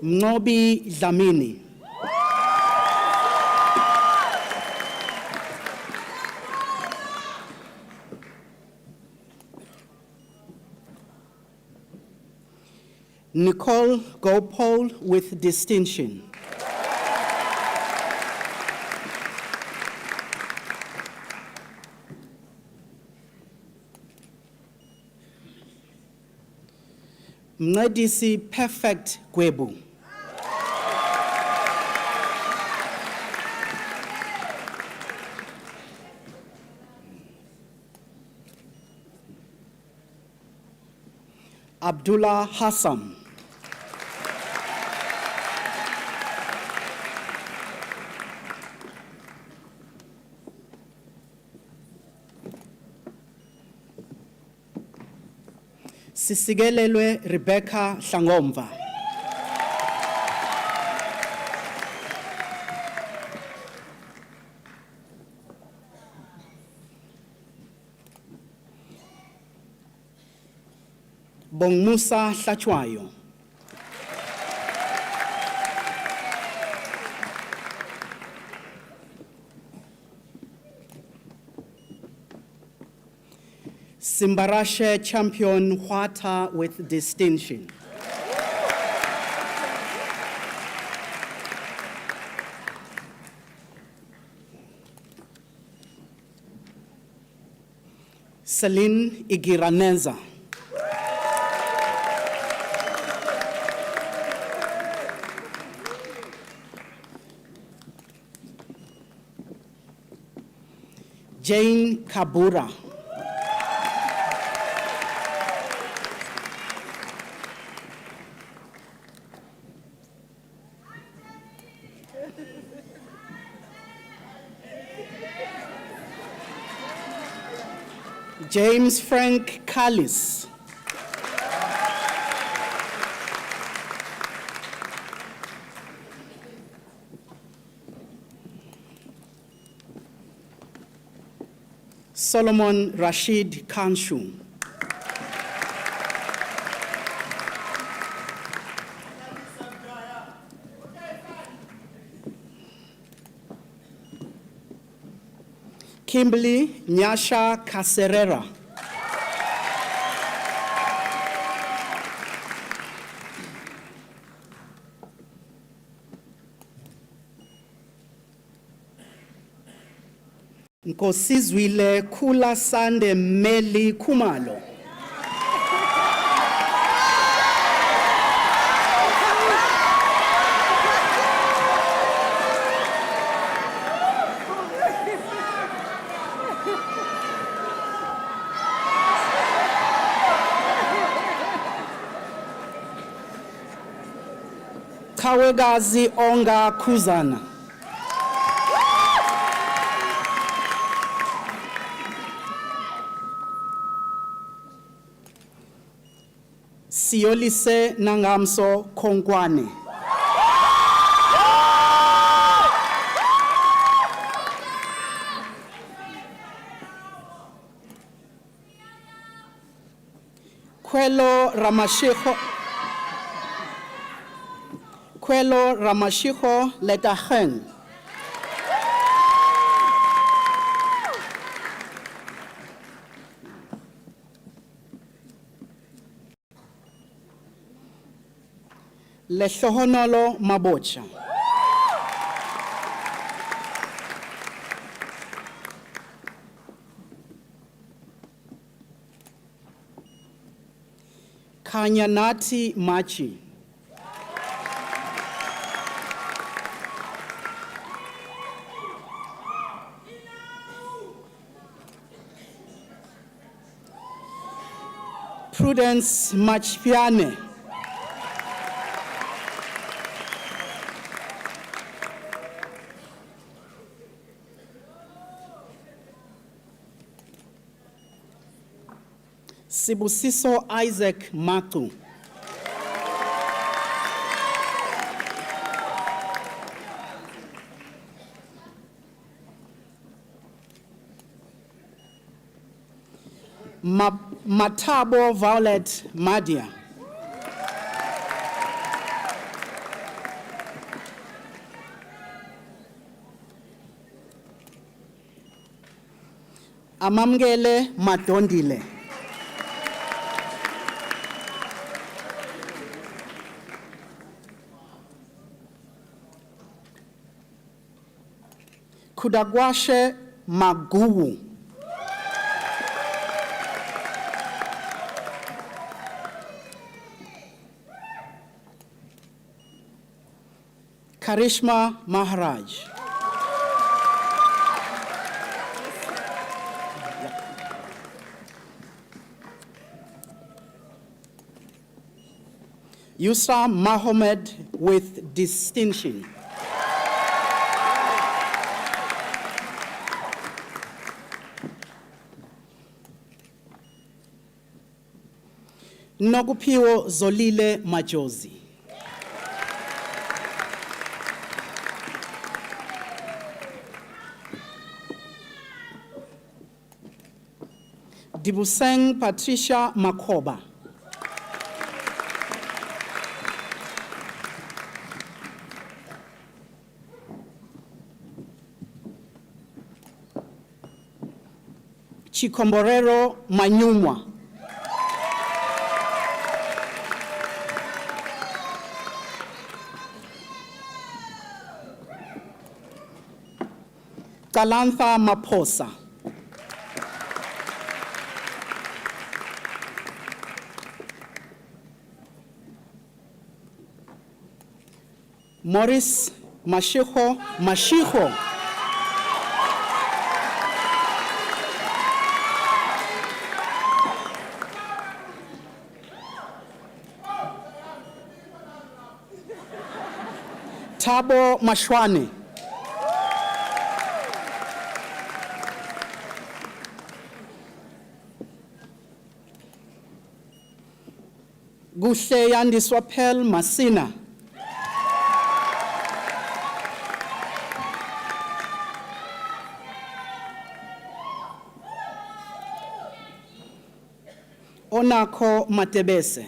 Ngobi Dlamini. Nicole Gopal with distinction. Mncedisi Perfect Gwebu. Abdullah Hassan. Sisigelelwe Rebecca Hlangomva. Bongmusa Hlachwayo. Simbarashe Champion Hwata with distinction. Celine Igiraneza. Jane Kabura. James Frank Callis. Solomon Rashid Kanshum. Kimberly Nyasha Caserera. Nkosizwile Kula Sande Meli Kumalo. Kawegazi Onga Kuzana. Siolise Nangamso Kongwane. Kwelo Ramashiho Letaheng. Lehlohonolo Mabocha. Kanyanati Machi. Prudence Machpiane. Sibusiso Isaac Matu. Matabo Violet Madia. Amamgele Madondile. Kudagwashe Maguwu. Karishma Maharaj. Yusra Mohammed with distinction. Nogupiwo Zolile Majozi. Dibuseng Patricia Makoba. Chikomborero Manyumwa. Kalantha Maposa. Morris Mashiho. Tabo Mashwane. Kuhle Yandiswa Pearl Masina. Onako Matebese.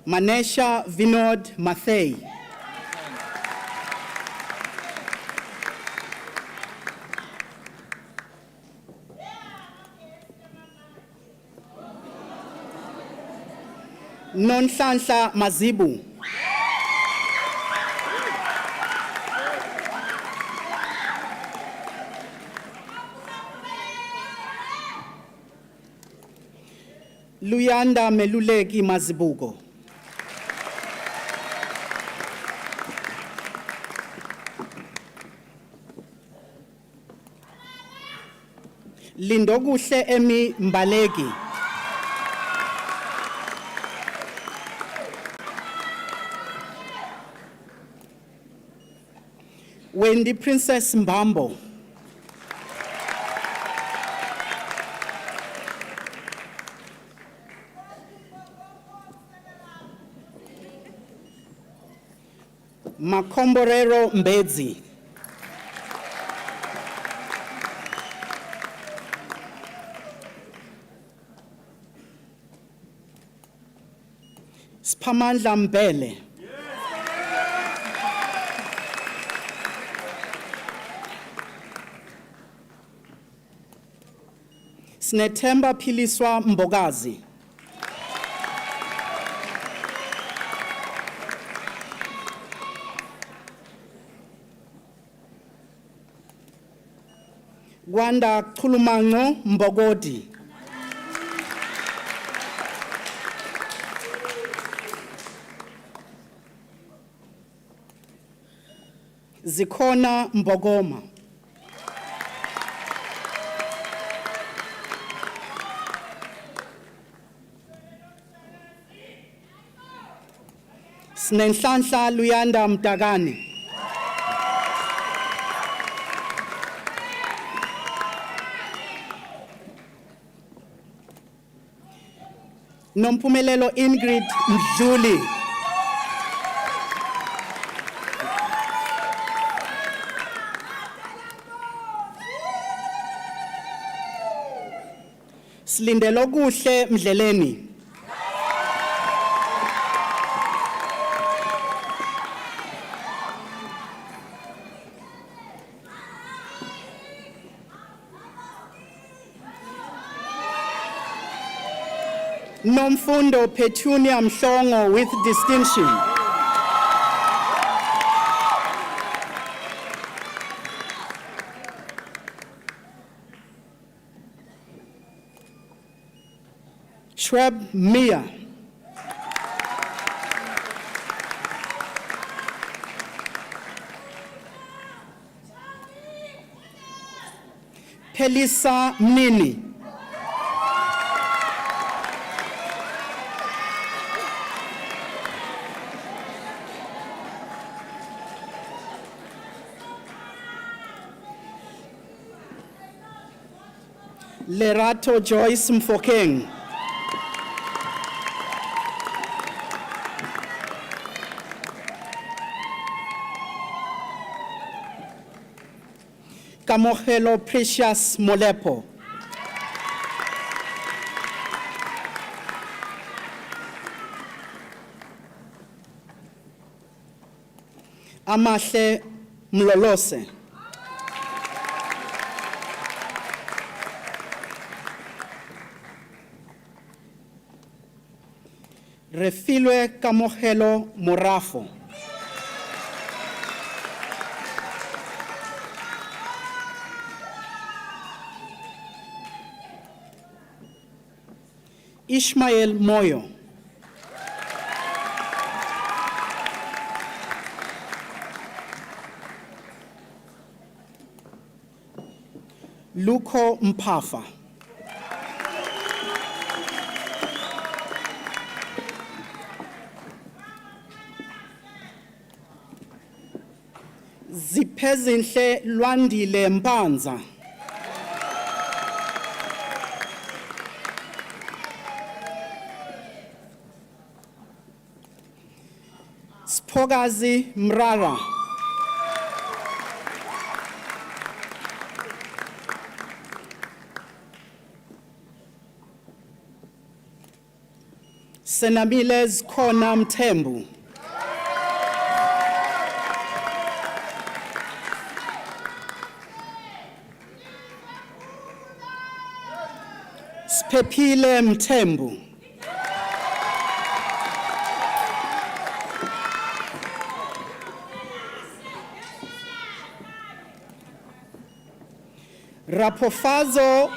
Manesha Vinod Mathei. Nonhlanhla Mazibu. Luyanda Meluleki Mazibuko. Lindokuhle Emi Mbaleki. Wendy Princess Mbambo. Makomborero Mbedzi. Spamandla Mbele. Snethemba Philiswa Mbogazi. Gwanda Chulumango Mbogodi. Zikhona Mbogoma. Snenhlanhla Luyanda Mdagani. Nompumelelo Ingrid Mdluli. Silindelo kuhle Mdleleni. Nomfundo Petunia Mhlongo with distinction. Schwab Mia. Pelisa Mnini. Lerato Joyce Mfokeng. Kamohelo Precious Molepo. Amahle Mlolose. Refilwe Kamohelo Morafo. Ishmael Moyo. Luko Mpafa. Ziphezinhle Lwandile Mpanza. Sphokazi Mrara. Senamile Khona Mthembu. Sphephile Mthembu. Rapofazo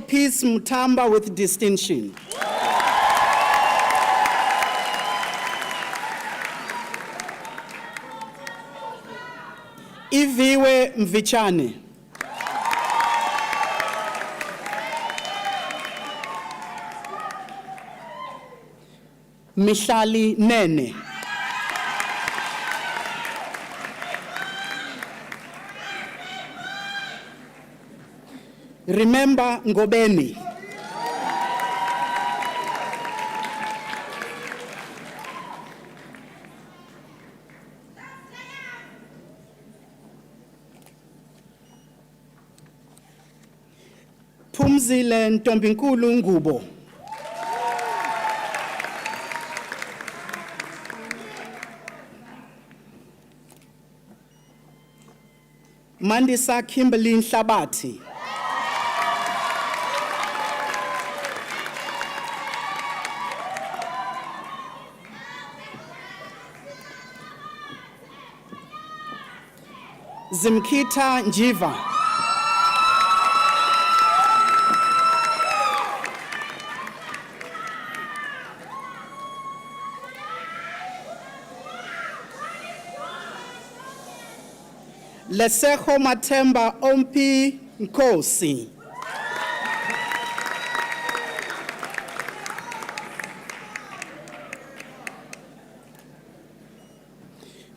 Peace Mutamba with distinction. Iviwe Mvichane. Mishali Nene. Remember Ngobeni. Phumzile Ntombinkulu Ngubo. Mandisa Kimberly Nhlabathi. Zimkhitha Njiva. Leseho Matemba Ompi Nkosi.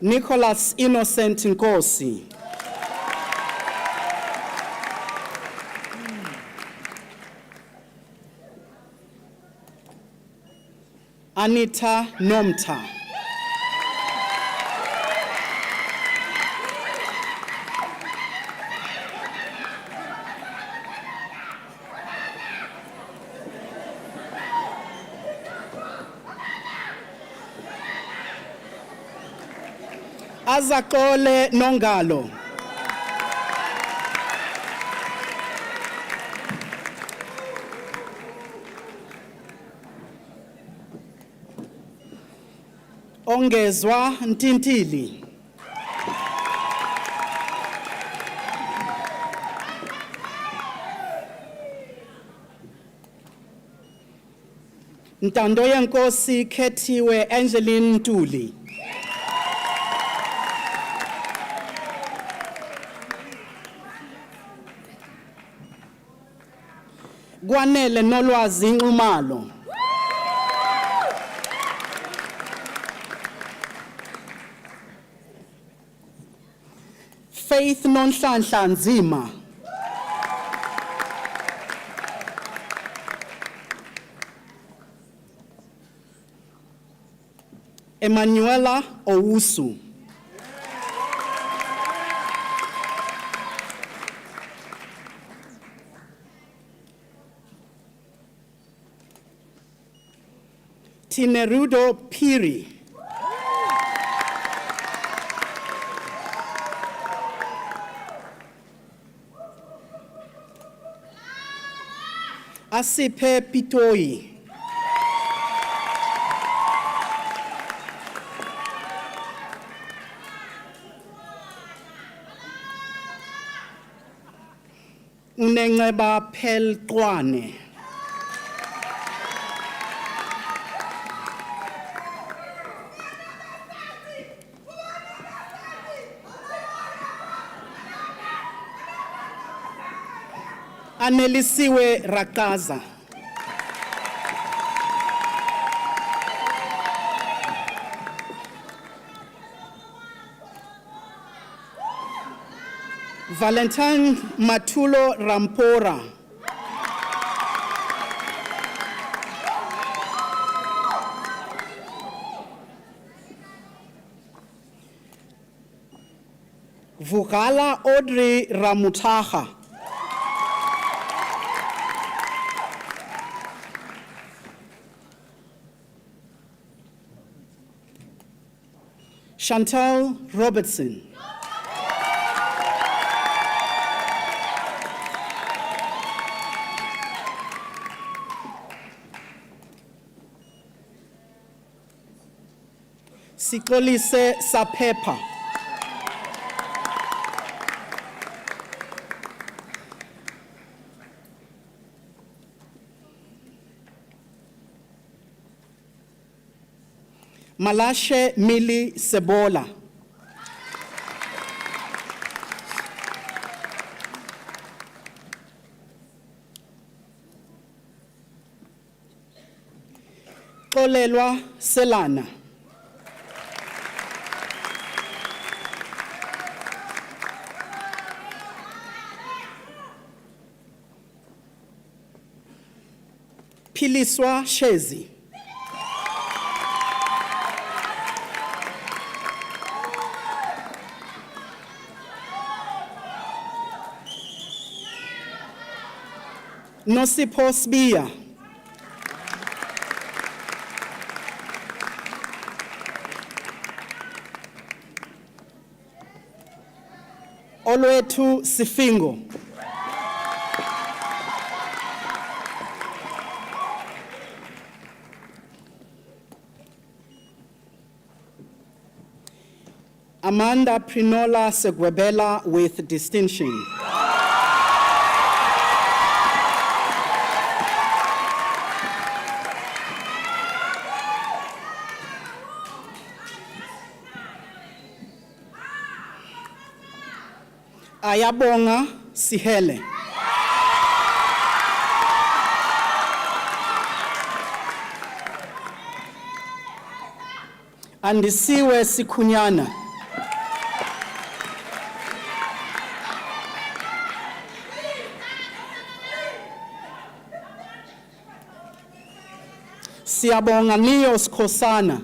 Nicholas Innocent Nkosi. Anita Nomta. Azakole Nongalo. Ongezwa Ntintili. Ntando yenkosi Khethiwe Angeline Ntuli. Kwanele Nolwazi Nxumalo. Faith Nonhlanhla Nzima. Emanuela Owusu. Tinerudo Piri. Asiphe Pitoyi. Unenceba Phelqwane. Anelisiwe Rakaza. Valentine Matulo Rampora. Vugala Audrey Ramutaha. Chantal Robertson. Sikolise Sapepa. Malashe Mili Sebola. Kolelwa Selana. Piliswa Shezi. Nosipho Sbiya. Olwethu Sifingo. Amanda Prinola Segwebela with distinction. Ayabonga Sihele. Andisiwe Sikunyana. Siyabonga Nios Kosana.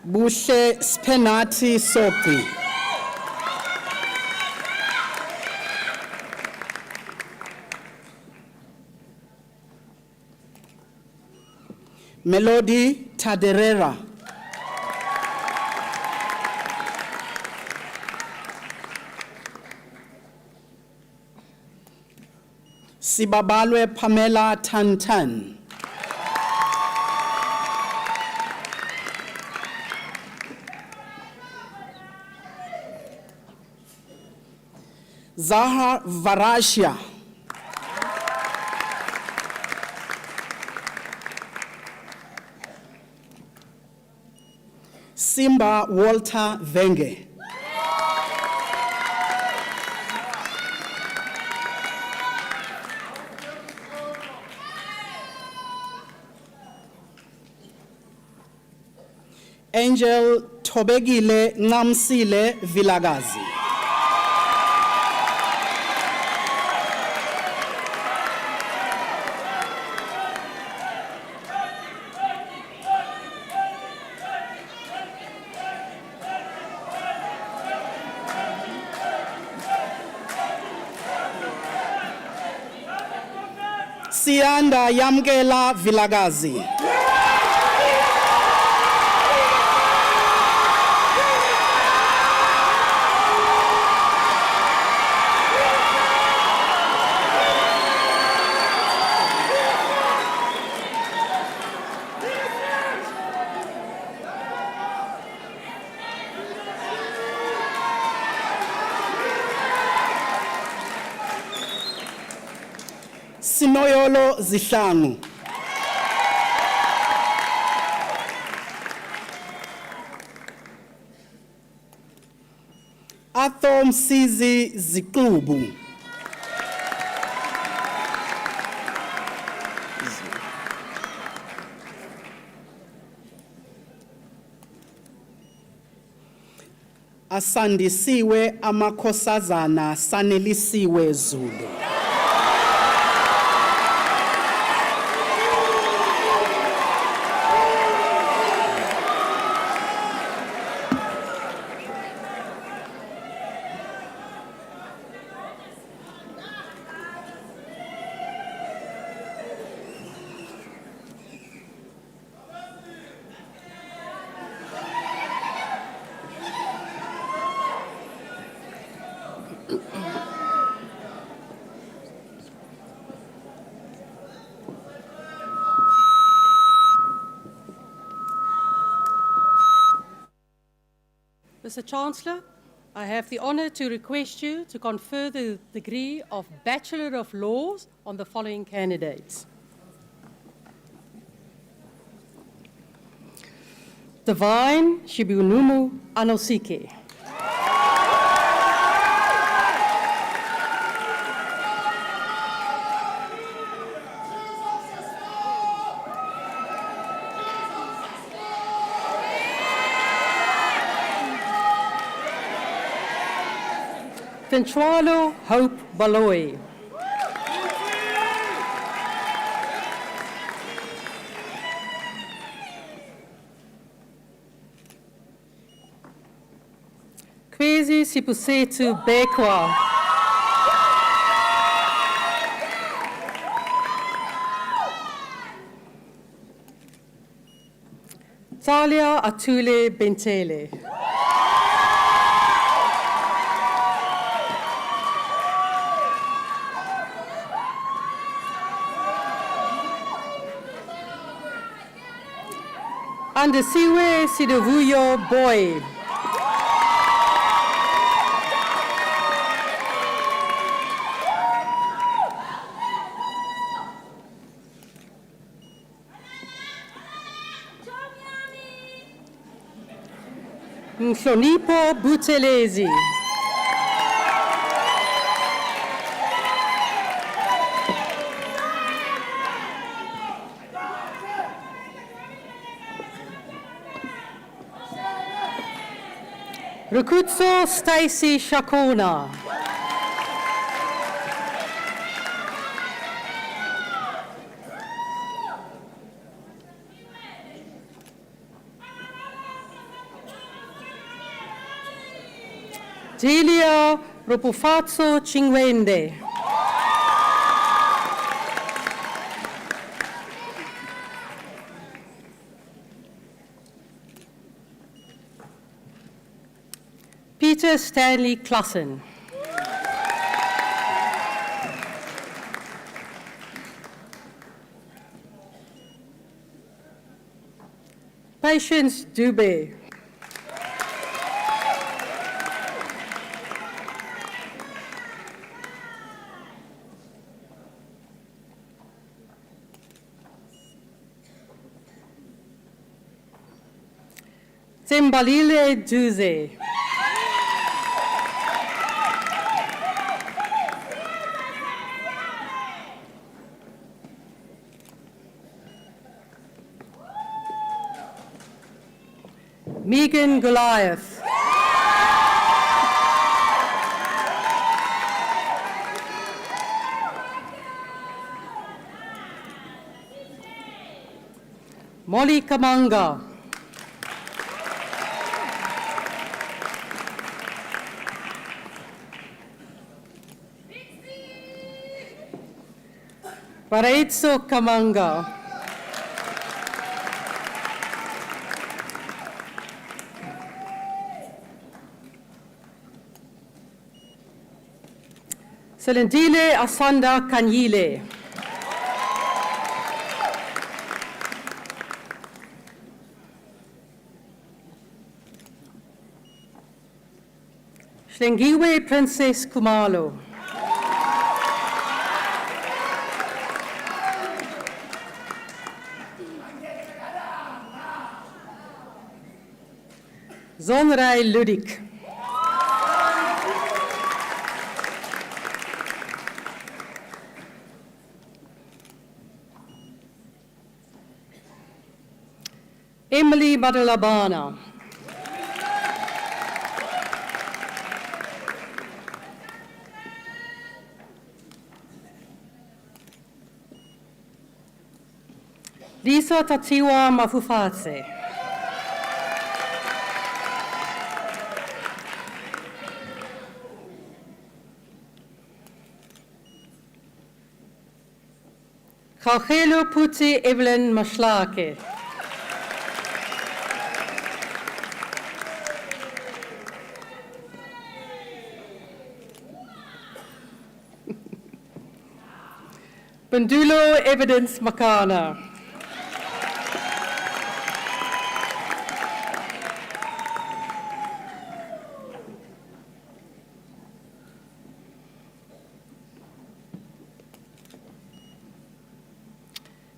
Bushe Spenati Sopi. Melody Taderera. Sibabalwe Pamela Tantan. Zahar Varashia. Simba Walter Venge. Angel Tobegile Namsile Vilagazi. Sianda Yamgela Vilagazi. Sinoyolo Zihlangu. Athom Sizi Zikubu. Asandisiwe amakhosazana sanelisiwe Zulu. Mr. Chancellor, I have the honor to request you to confer the degree of Bachelor of Laws on the following candidates. Divine Shibunumu Anosike. Finchwalo Hope Baloy. Kwezi Sipusetu Bekwa. Talia Atule Bentele. Andesiwe Sidovuyo Boy. Nhlonipo Buthelezi. Rukutso Stacy Shakona. Delia Ropufatso Chingwende. Peter Stanley Klassen. Patience Dube. Timbalile Duze. Megan Goliath. Molly Kamanga. Paraitso Kamanga. Selendile Asanda Kanyile. Shlengiwe Princess Kumalo. Zonrai Ludik. Emily Badalabana. Lisa Tatiwa Mafufate. Kaugelo Puti Evelyn Mashlake. Bandulo Evidence Makhanda.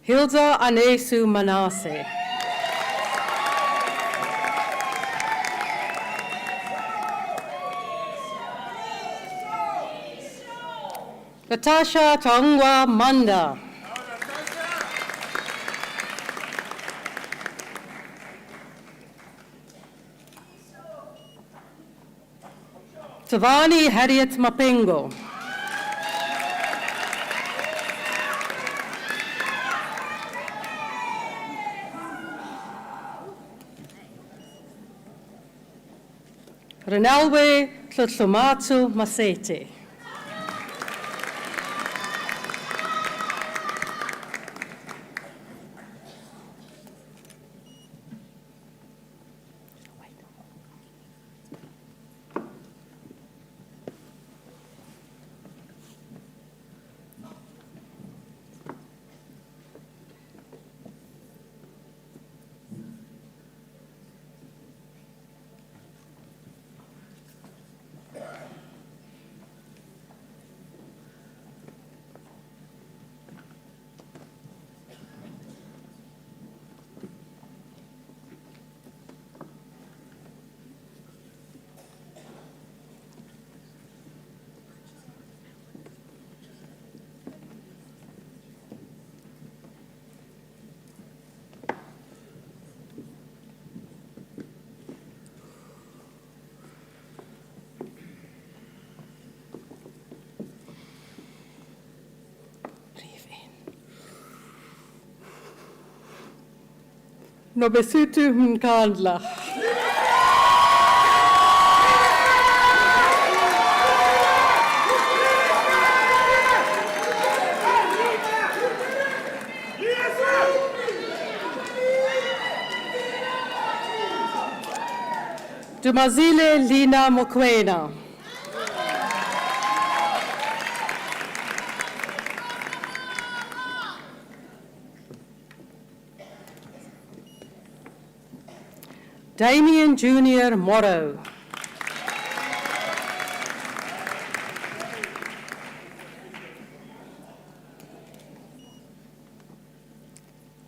Hilda Anesu Manase. Natasha Tongwa Manda. Tavani Harriet Mapengo. Renalwe Tlotlomatu Masete. Nobesutu Mkandla. Dumazile Lina Mokwena. Damien Junior Morrow.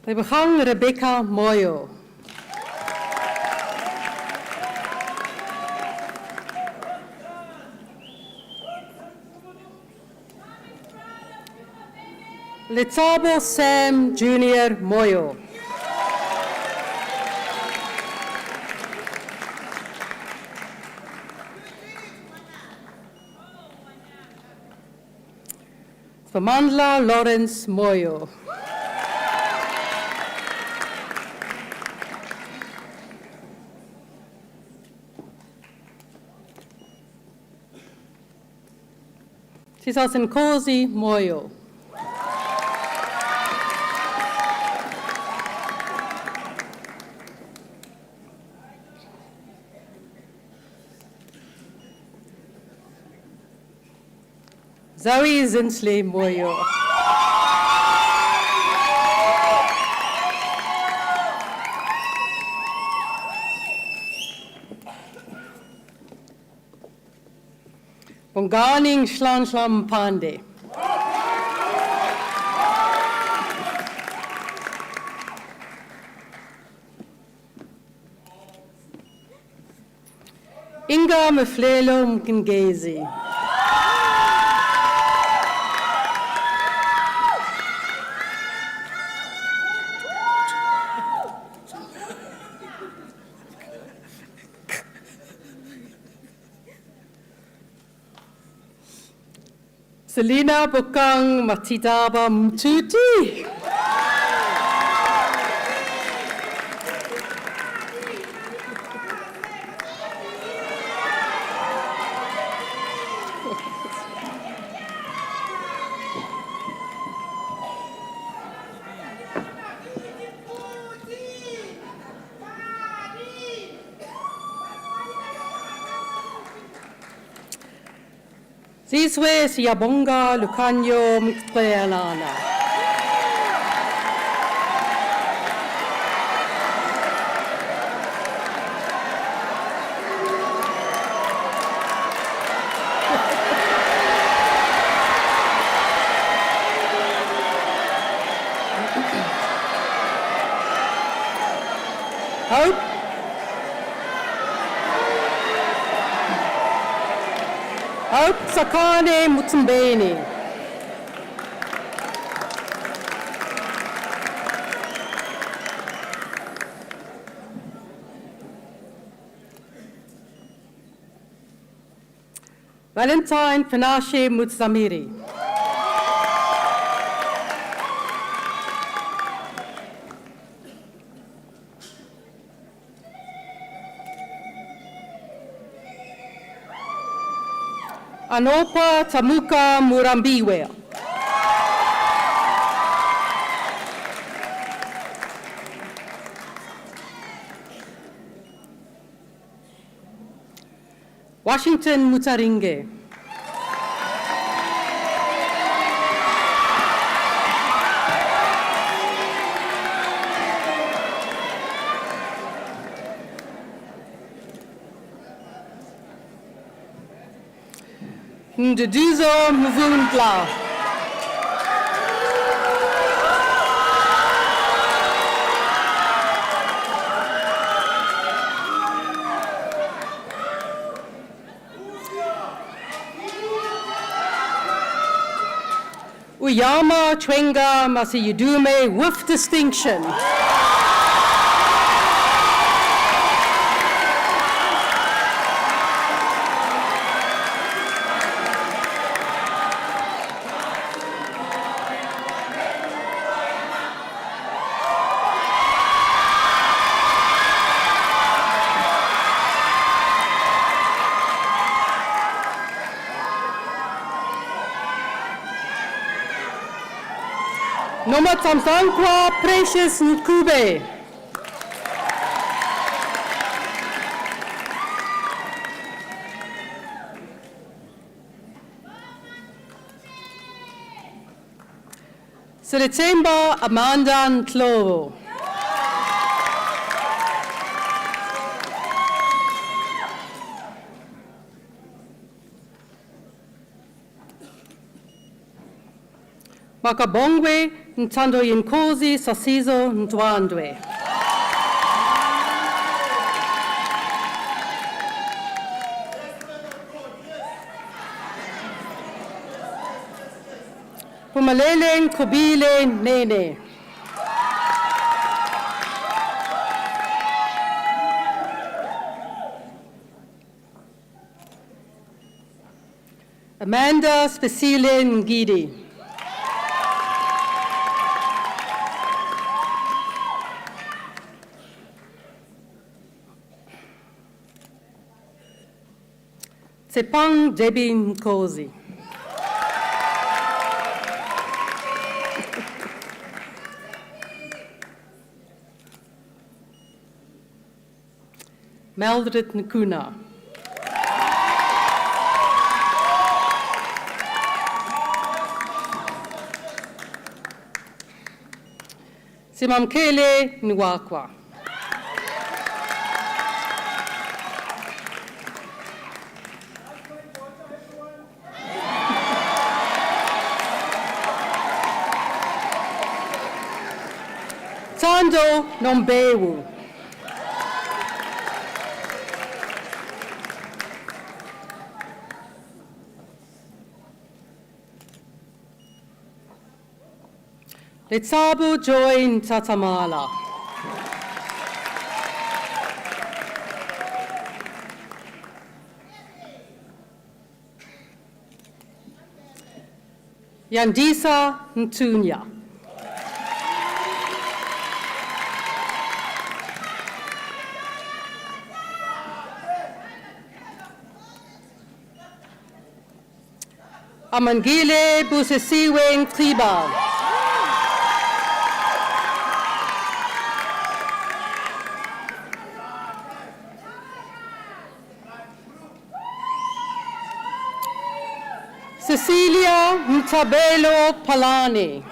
Rebecca Rebecca Moyo. Letabo Sam Junior Moyo. Famandla Lawrence Moyo. Sisasenkosi Moyo. Zoe Zinsley Moyo. Bonganing Shlanshlam Pande. Inga Mflelo Mkingezi. Selina Bokang Matidaba Mtuti. Zizwe siyabonga lukanyo mkwealana. Hope Sakane Mutumbeni. Valentine Panashe Mutsamiri. Anopa Tamuka Murambiwe. Washington Mutaringe. Nduduzo Mvundla. Uyama Chwenga Masiyudume with distinction. Noma Tamsankwa Precious Nkube. Seletemba Amanda Ntlovo. Makabongwe Ntando Yinkozi Sasizo Ntwandwe. Pumalele Nkobile Nene. Amanda Spesile Ngidi. Sepang Debbie Nkosi. Mildred Nkuna. Simamkele Nwakwa. Tando Nombewu. Letsabu Joy Ntatamala. Yandisa Ntunya. Amangile Busesiwe Ntriba. Cecilia Mtabelo Palani.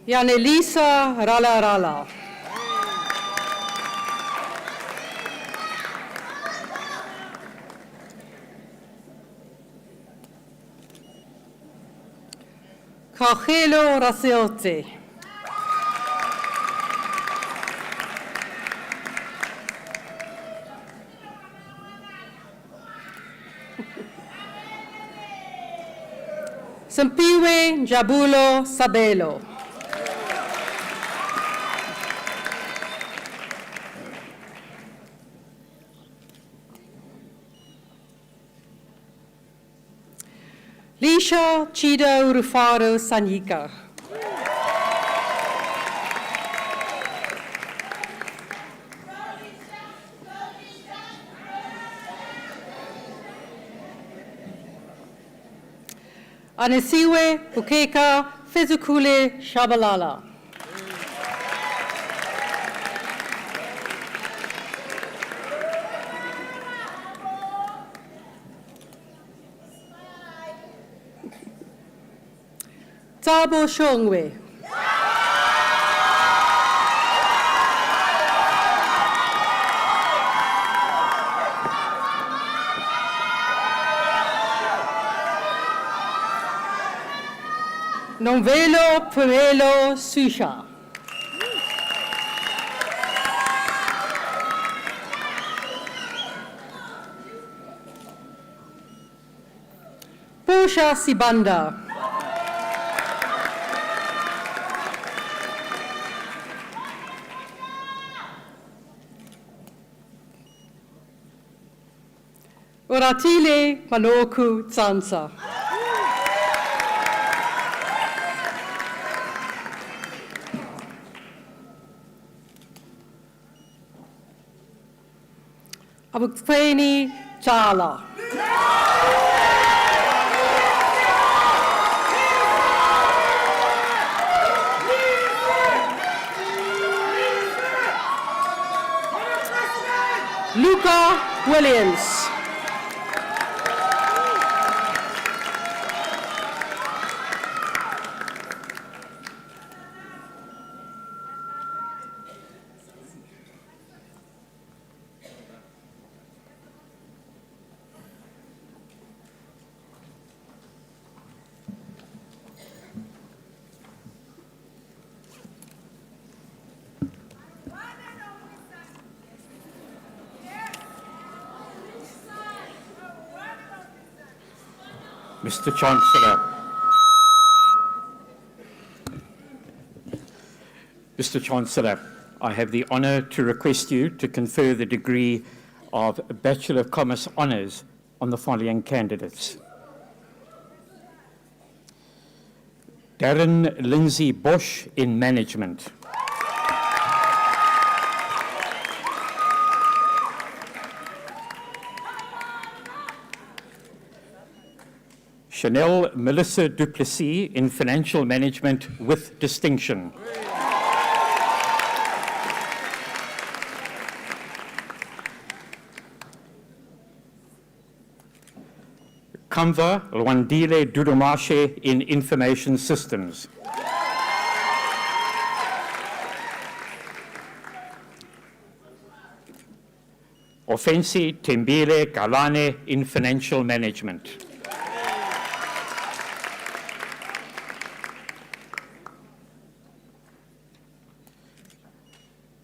Yanelisa Rala. Kachelo Rasiote. Simpiwe Jabulo Sabelo. Lisha Chido Rufaro Sanyika. Anesiwe Bukeka Fezukule Shabalala. Tabo Shongwe. Novelo Puelo Susha. Pusha Sibanda. Oratile Maloku Tsansa. Abukfeni Chala. Luca Williams. Mr. Chancellor. Mr. Chancellor, I have the honour to request you to confer the degree of Bachelor of Commerce Honours on the following candidates. Darren Lindsay Bosch in Management. Chanel Melissa Duplessis in Financial Management with Distinction. Kamva Lwandile Dudumashe in Information Systems. Ofensi Tembile Galane in Financial Management.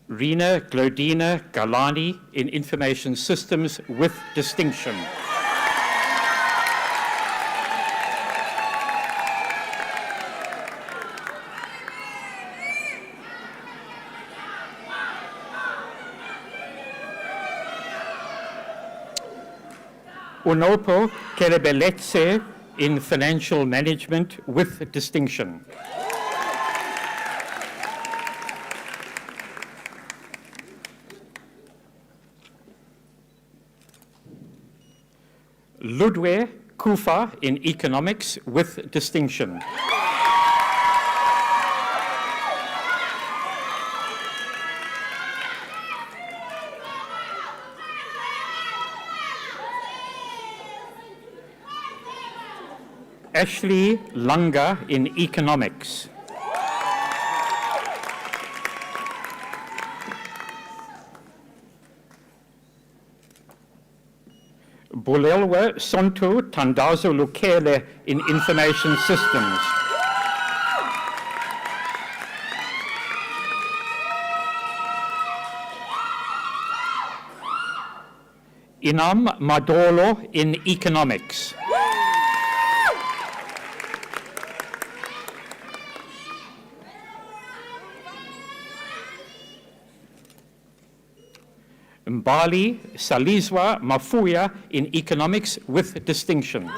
Rina Glodina Galani in Information Systems with Distinction. Unopo Kelebeletse in Financial Management with Distinction. Ludwe Kufa in Economics with Distinction. Ashley Langa in Economics. Bulelwa Sonto Tandazo Lukele in Information Systems. Inam Madolo in Economics. Mbali Salizwa Mafuya in Economics with distinction.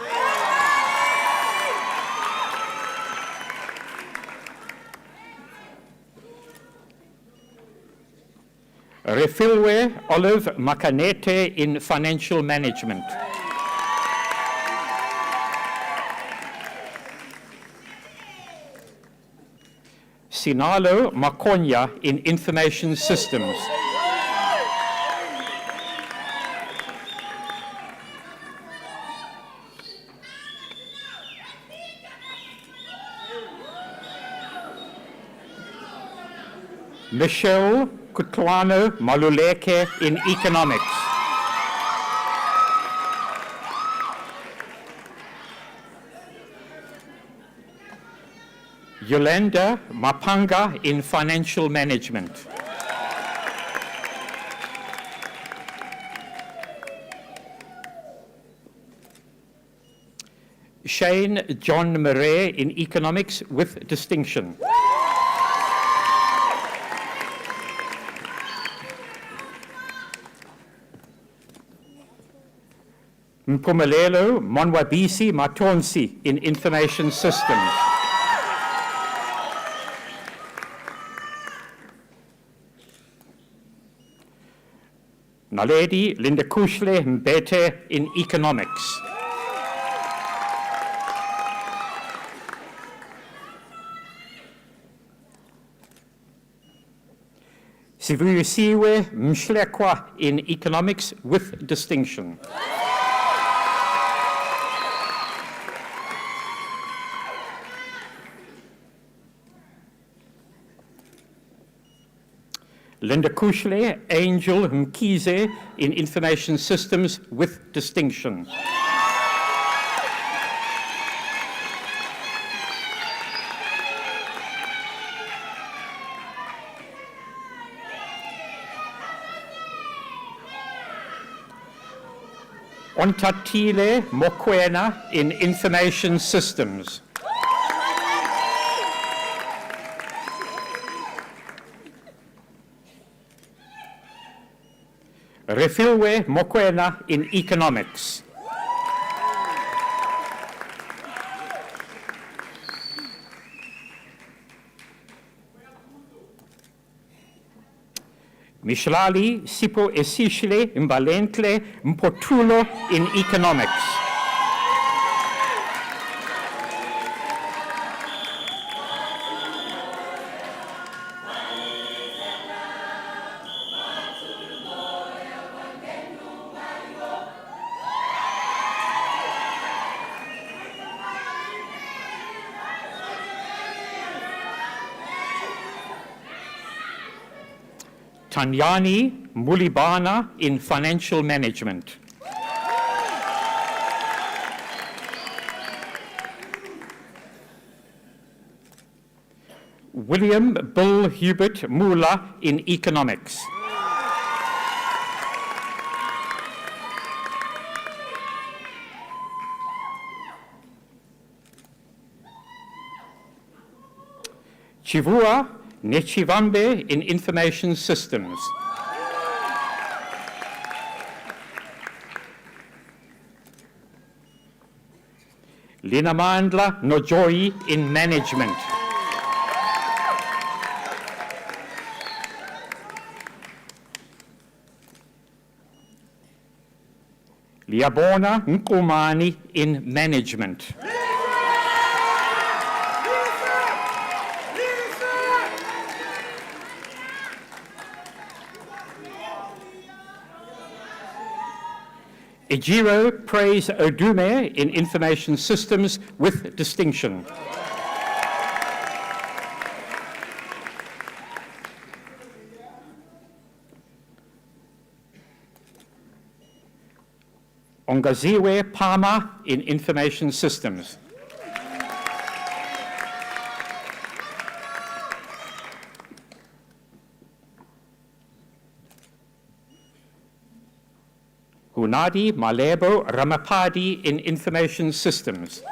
Refilwe Olive Makanete in Financial Management. Sinalo Makonya in Information Systems. Michelle Kutlano Maluleke in Economics. Yolanda Mapanga in Financial Management. Shane John Murray in Economics with distinction. Mpumelelo Monwabisi Matonsi in Information Systems. Naledi Linda Kushle Mbete in Economics. Sivuyisiwe Mshlekwa in Economics with distinction. Linda Kushle, Angel Mkize in Information Systems with distinction. Ontatile Mokwena in Information Systems. Refilwe Mokwena in Economics. Mishlali Sipo Esishle Mbalentle Mpotulo in Economics. Tanyani Mulibana in Financial Management. William Bill Hubert Mula in Economics. Chivua Nechivambe in Information Systems. Linamandla Nojoi in Management. Liabona Nkumani in Management. Ejiro Praise Odume in Information Systems with distinction. Ongaziwe Palmer in Information Systems. Hunadi Malebo Ramapadi in Information Systems.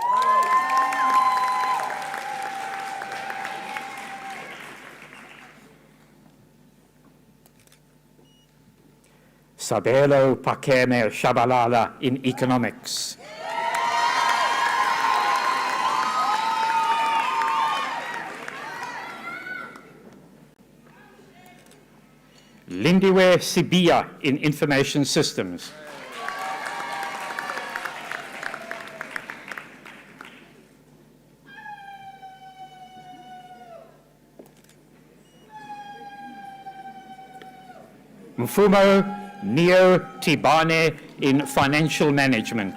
Sabelo Pakeme Shabalala in Economics. Lindiwe Sibia in Information Systems. Mfumo Neo Tibane in Financial Management.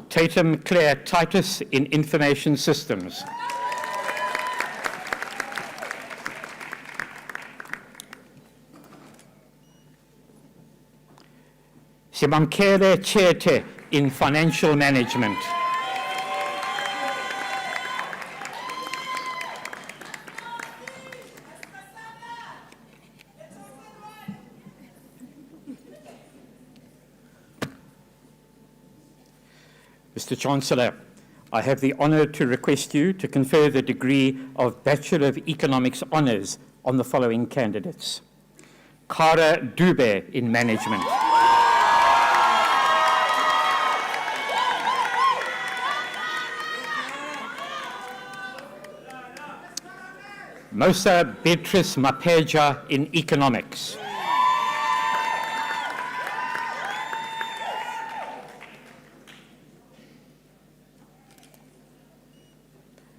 Tatum Claire Titus in Information Systems. Simankele Chete in Financial Management. Mr. Chancellor, I have the honour to request you to confer the degree of Bachelor of Economics Honours on the following candidates. Kara Dube in Management. Mosa Beatrice Mapeja in Economics.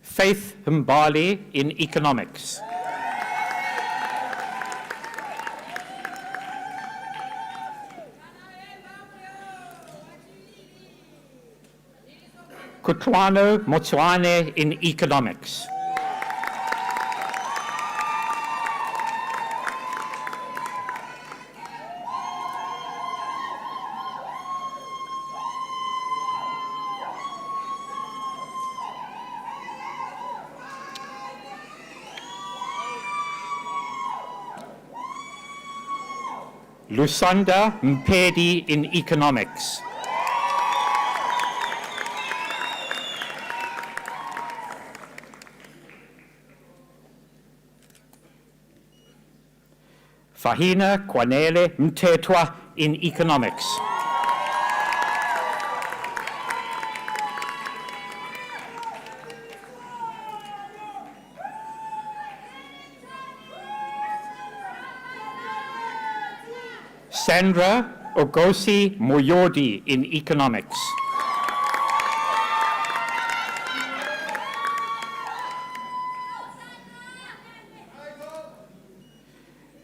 Faith Mbali in Economics. Kutlwano Motswane in Economics. Lusanda Mpedi in Economics. Fahina Kwanele Mtetwa in Economics. Sandra Ogosi Moyodi in Economics.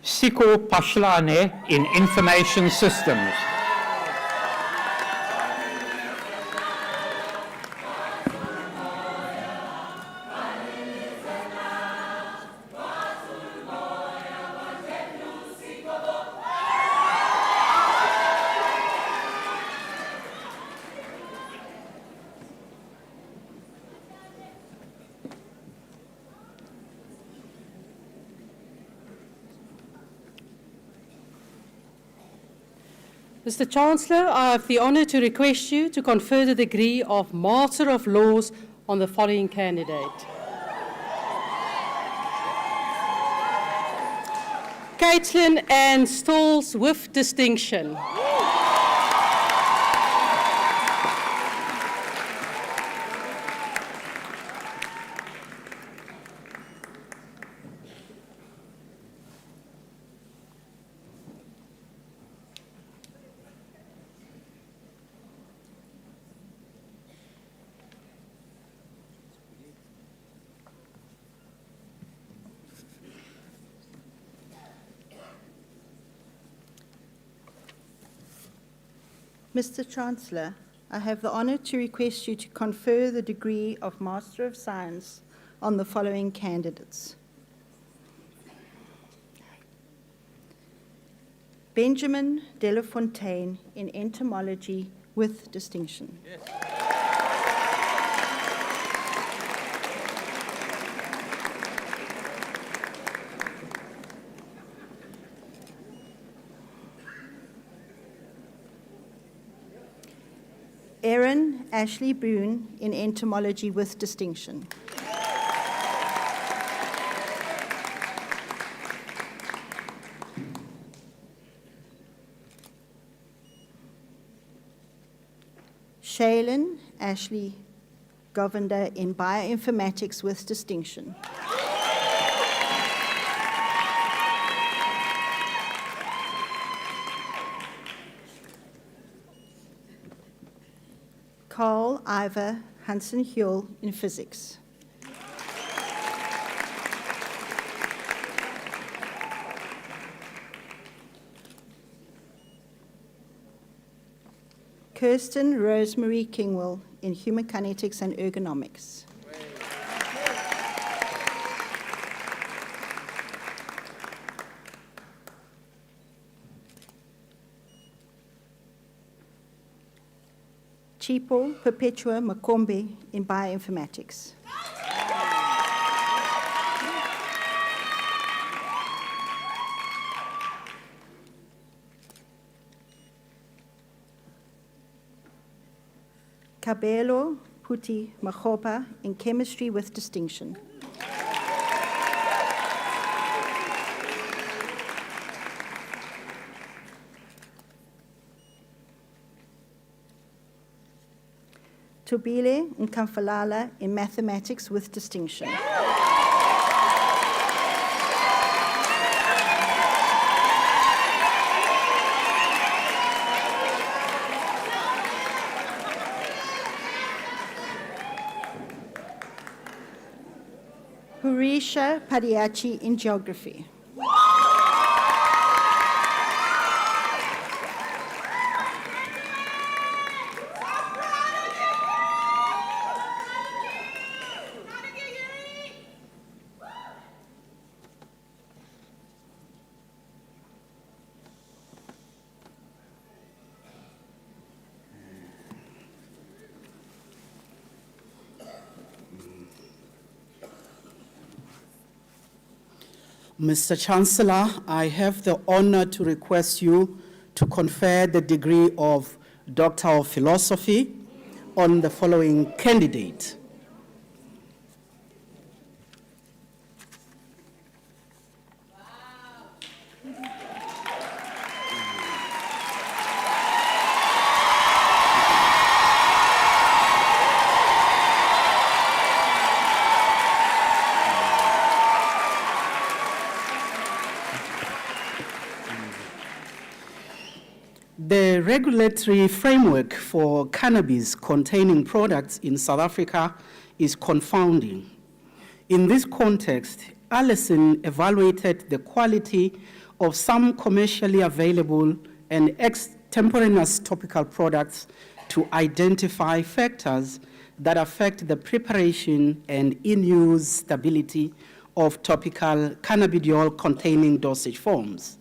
Siko Pashlane in Information Systems. Mr. Chancellor, I have the honour to request you to confer the degree of Master of Laws on the following candidate. Caitlin Ann Stalls with distinction. Mr. Chancellor, I have the honor to request you to confer the degree of Master of Science on the following candidates. Benjamin Delafontaine in entomology with distinction. Yes. Erin Ashley Boone in entomology with distinction. Shaylin Ashley Govender in bioinformatics with distinction. Carl Ivor Hansen-Huell in physics. Kirsten Rosemary Kingwell in human kinetics and ergonomics. Chipo Perpetua Makombe in bioinformatics. Kabelo Puti Mahopa in chemistry with distinction. Tobile Nkamfalala in mathematics with distinction. Hurisha Padiachi in geography. Mr. Chancellor, I have the honor to request you to confer the degree of Doctor of Philosophy on the following candidate. The regulatory framework for cannabis-containing products in South Africa is confounding. In this context, Allison evaluated the quality of some commercially available and extemporaneous topical products to identify factors that affect the preparation and in-use stability of topical cannabidiol-containing dosage forms.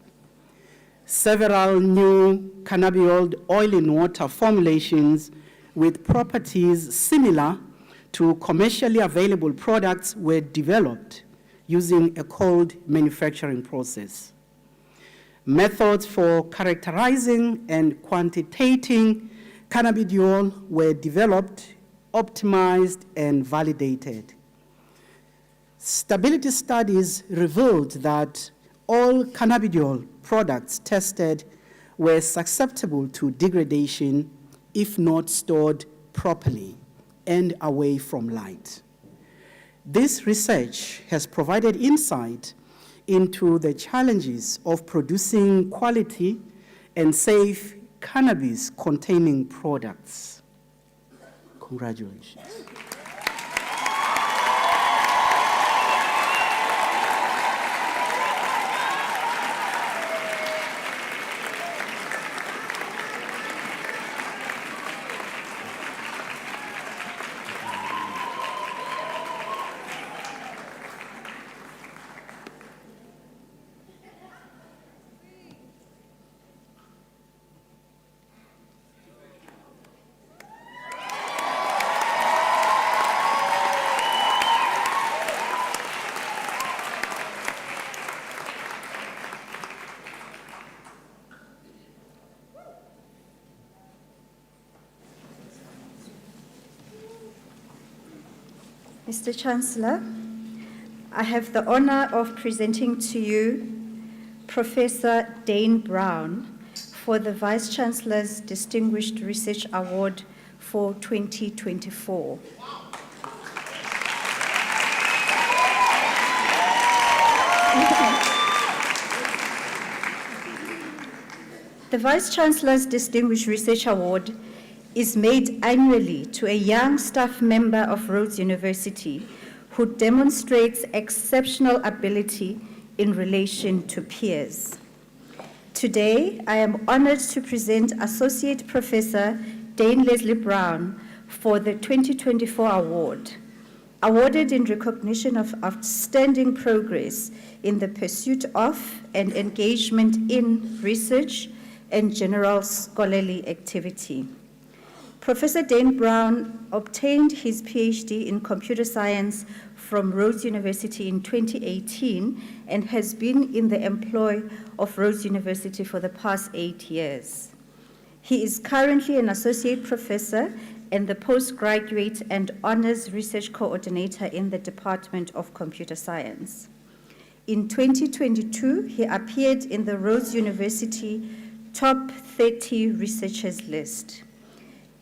Several new cannabidiol oil in water formulations with properties similar to commercially available products were developed using a cold manufacturing process. Methods for characterizing and quantitating cannabidiol were developed, optimized, and validated. Stability studies revealed that all cannabidiol products tested were susceptible to degradation if not stored properly and away from light. This research has provided insight into the challenges of producing quality and safe cannabis-containing products. Congratulations. Mr. Chancellor, I have the honor of presenting to you Professor Dane Brown for the Vice-Chancellor's Distinguished Research Award for 2024. The Vice-Chancellor's Distinguished Research Award is made annually to a young staff member of Rhodes University who demonstrates exceptional ability in relation to peers. Today, I am honored to present Associate Professor Dane Leslie Brown for the 2024 award, awarded in recognition of outstanding progress in the pursuit of and engagement in research and general scholarly activity. Professor Dane Brown obtained his PhD in computer science from Rhodes University in 2018 and has been in the employ of Rhodes University for the past 8 years. He is currently an associate professor and the postgraduate and honors research coordinator in the Department of Computer Science. In 2022, he appeared in the Rhodes University Top 30 Researchers list.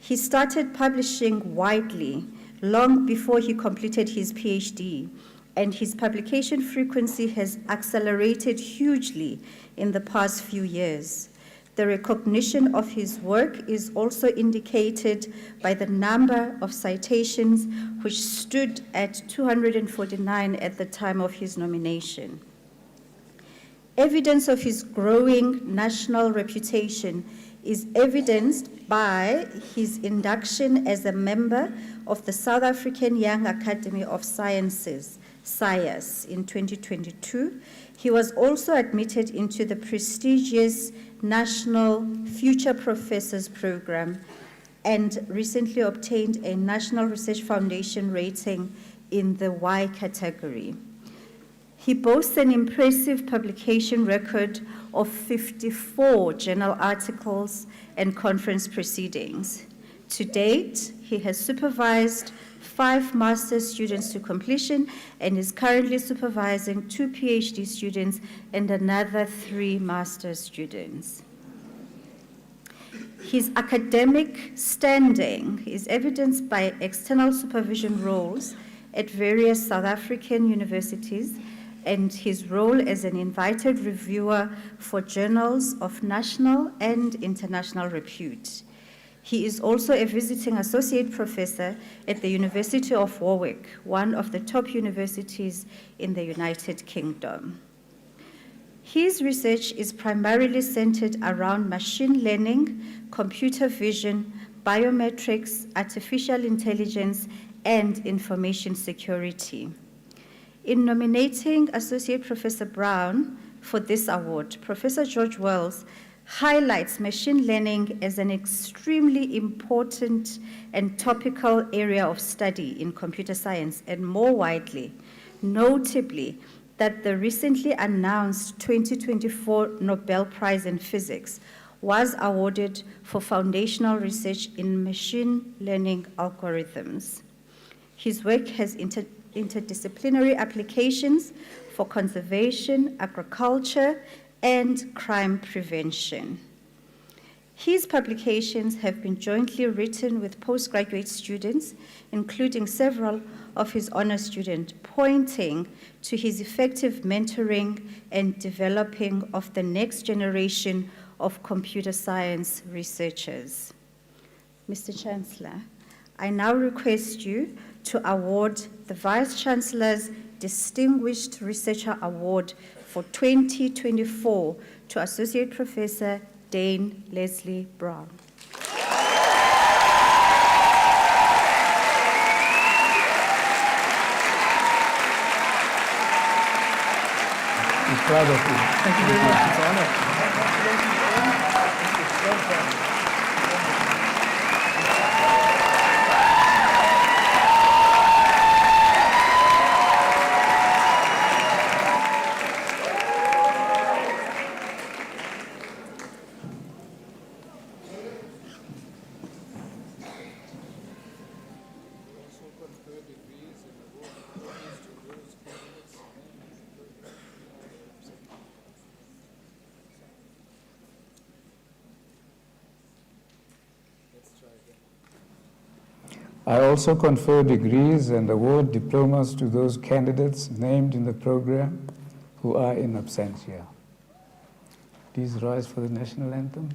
He started publishing widely long before he completed his PhD, and his publication frequency has accelerated hugely in the past few years. The recognition of his work is also indicated by the number of citations, which stood at 249 at the time of his nomination. Evidence of his growing national reputation is evidenced by his induction as a member of the South African Young Academy of Sciences, SAYAS, in 2022. He was also admitted into the prestigious National Future Professors Program and recently obtained a National Research Foundation rating in the Y category. He boasts an impressive publication record of 54 journal articles and conference proceedings. To date, he has supervised 5 master's students to completion and is currently supervising 2 PhD students and another 3 master's students. His academic standing is evidenced by external supervision roles at various South African universities and his role as an invited reviewer for journals of national and international repute. He is also a visiting associate professor at the University of Warwick, one of the top universities in the United Kingdom. His research is primarily centered around machine learning, computer vision, biometrics, artificial intelligence, and information security. In nominating Associate Professor Brown for this award, Professor George Wells highlights machine learning as an extremely important and topical area of study in computer science, and more widely, notably, that the recently announced 2024 Nobel Prize in Physics was awarded for foundational research in machine learning algorithms. His work has interdisciplinary applications for conservation, agriculture, and crime prevention. His publications have been jointly written with postgraduate students, including several of his honor students, pointing to his effective mentoring and developing of the next generation of computer science researchers. Mr. Chancellor, I now request you to award the Vice-Chancellor's Distinguished Researcher Award for 2024 to Associate Professor Dane Leslie Brown. I'm proud of you. Thank you very much. It's an honor. I also confer degrees and award diplomas to those candidates named in the program who are in absentia. Please rise for the national anthem.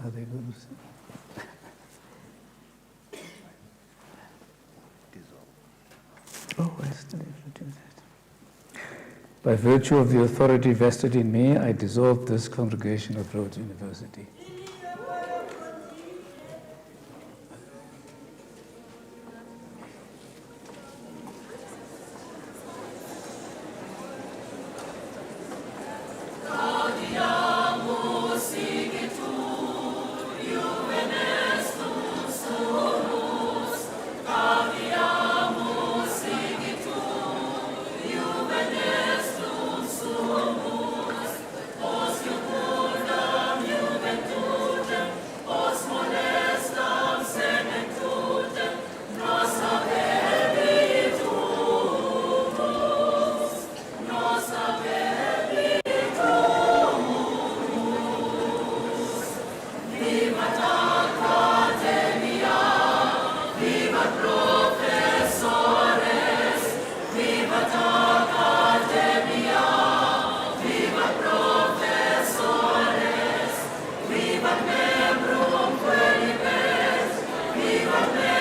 Are they going to say? Oh, I still have to do that. By virtue of the authority vested in me, I dissolve this congregation of Rhodes University. Viva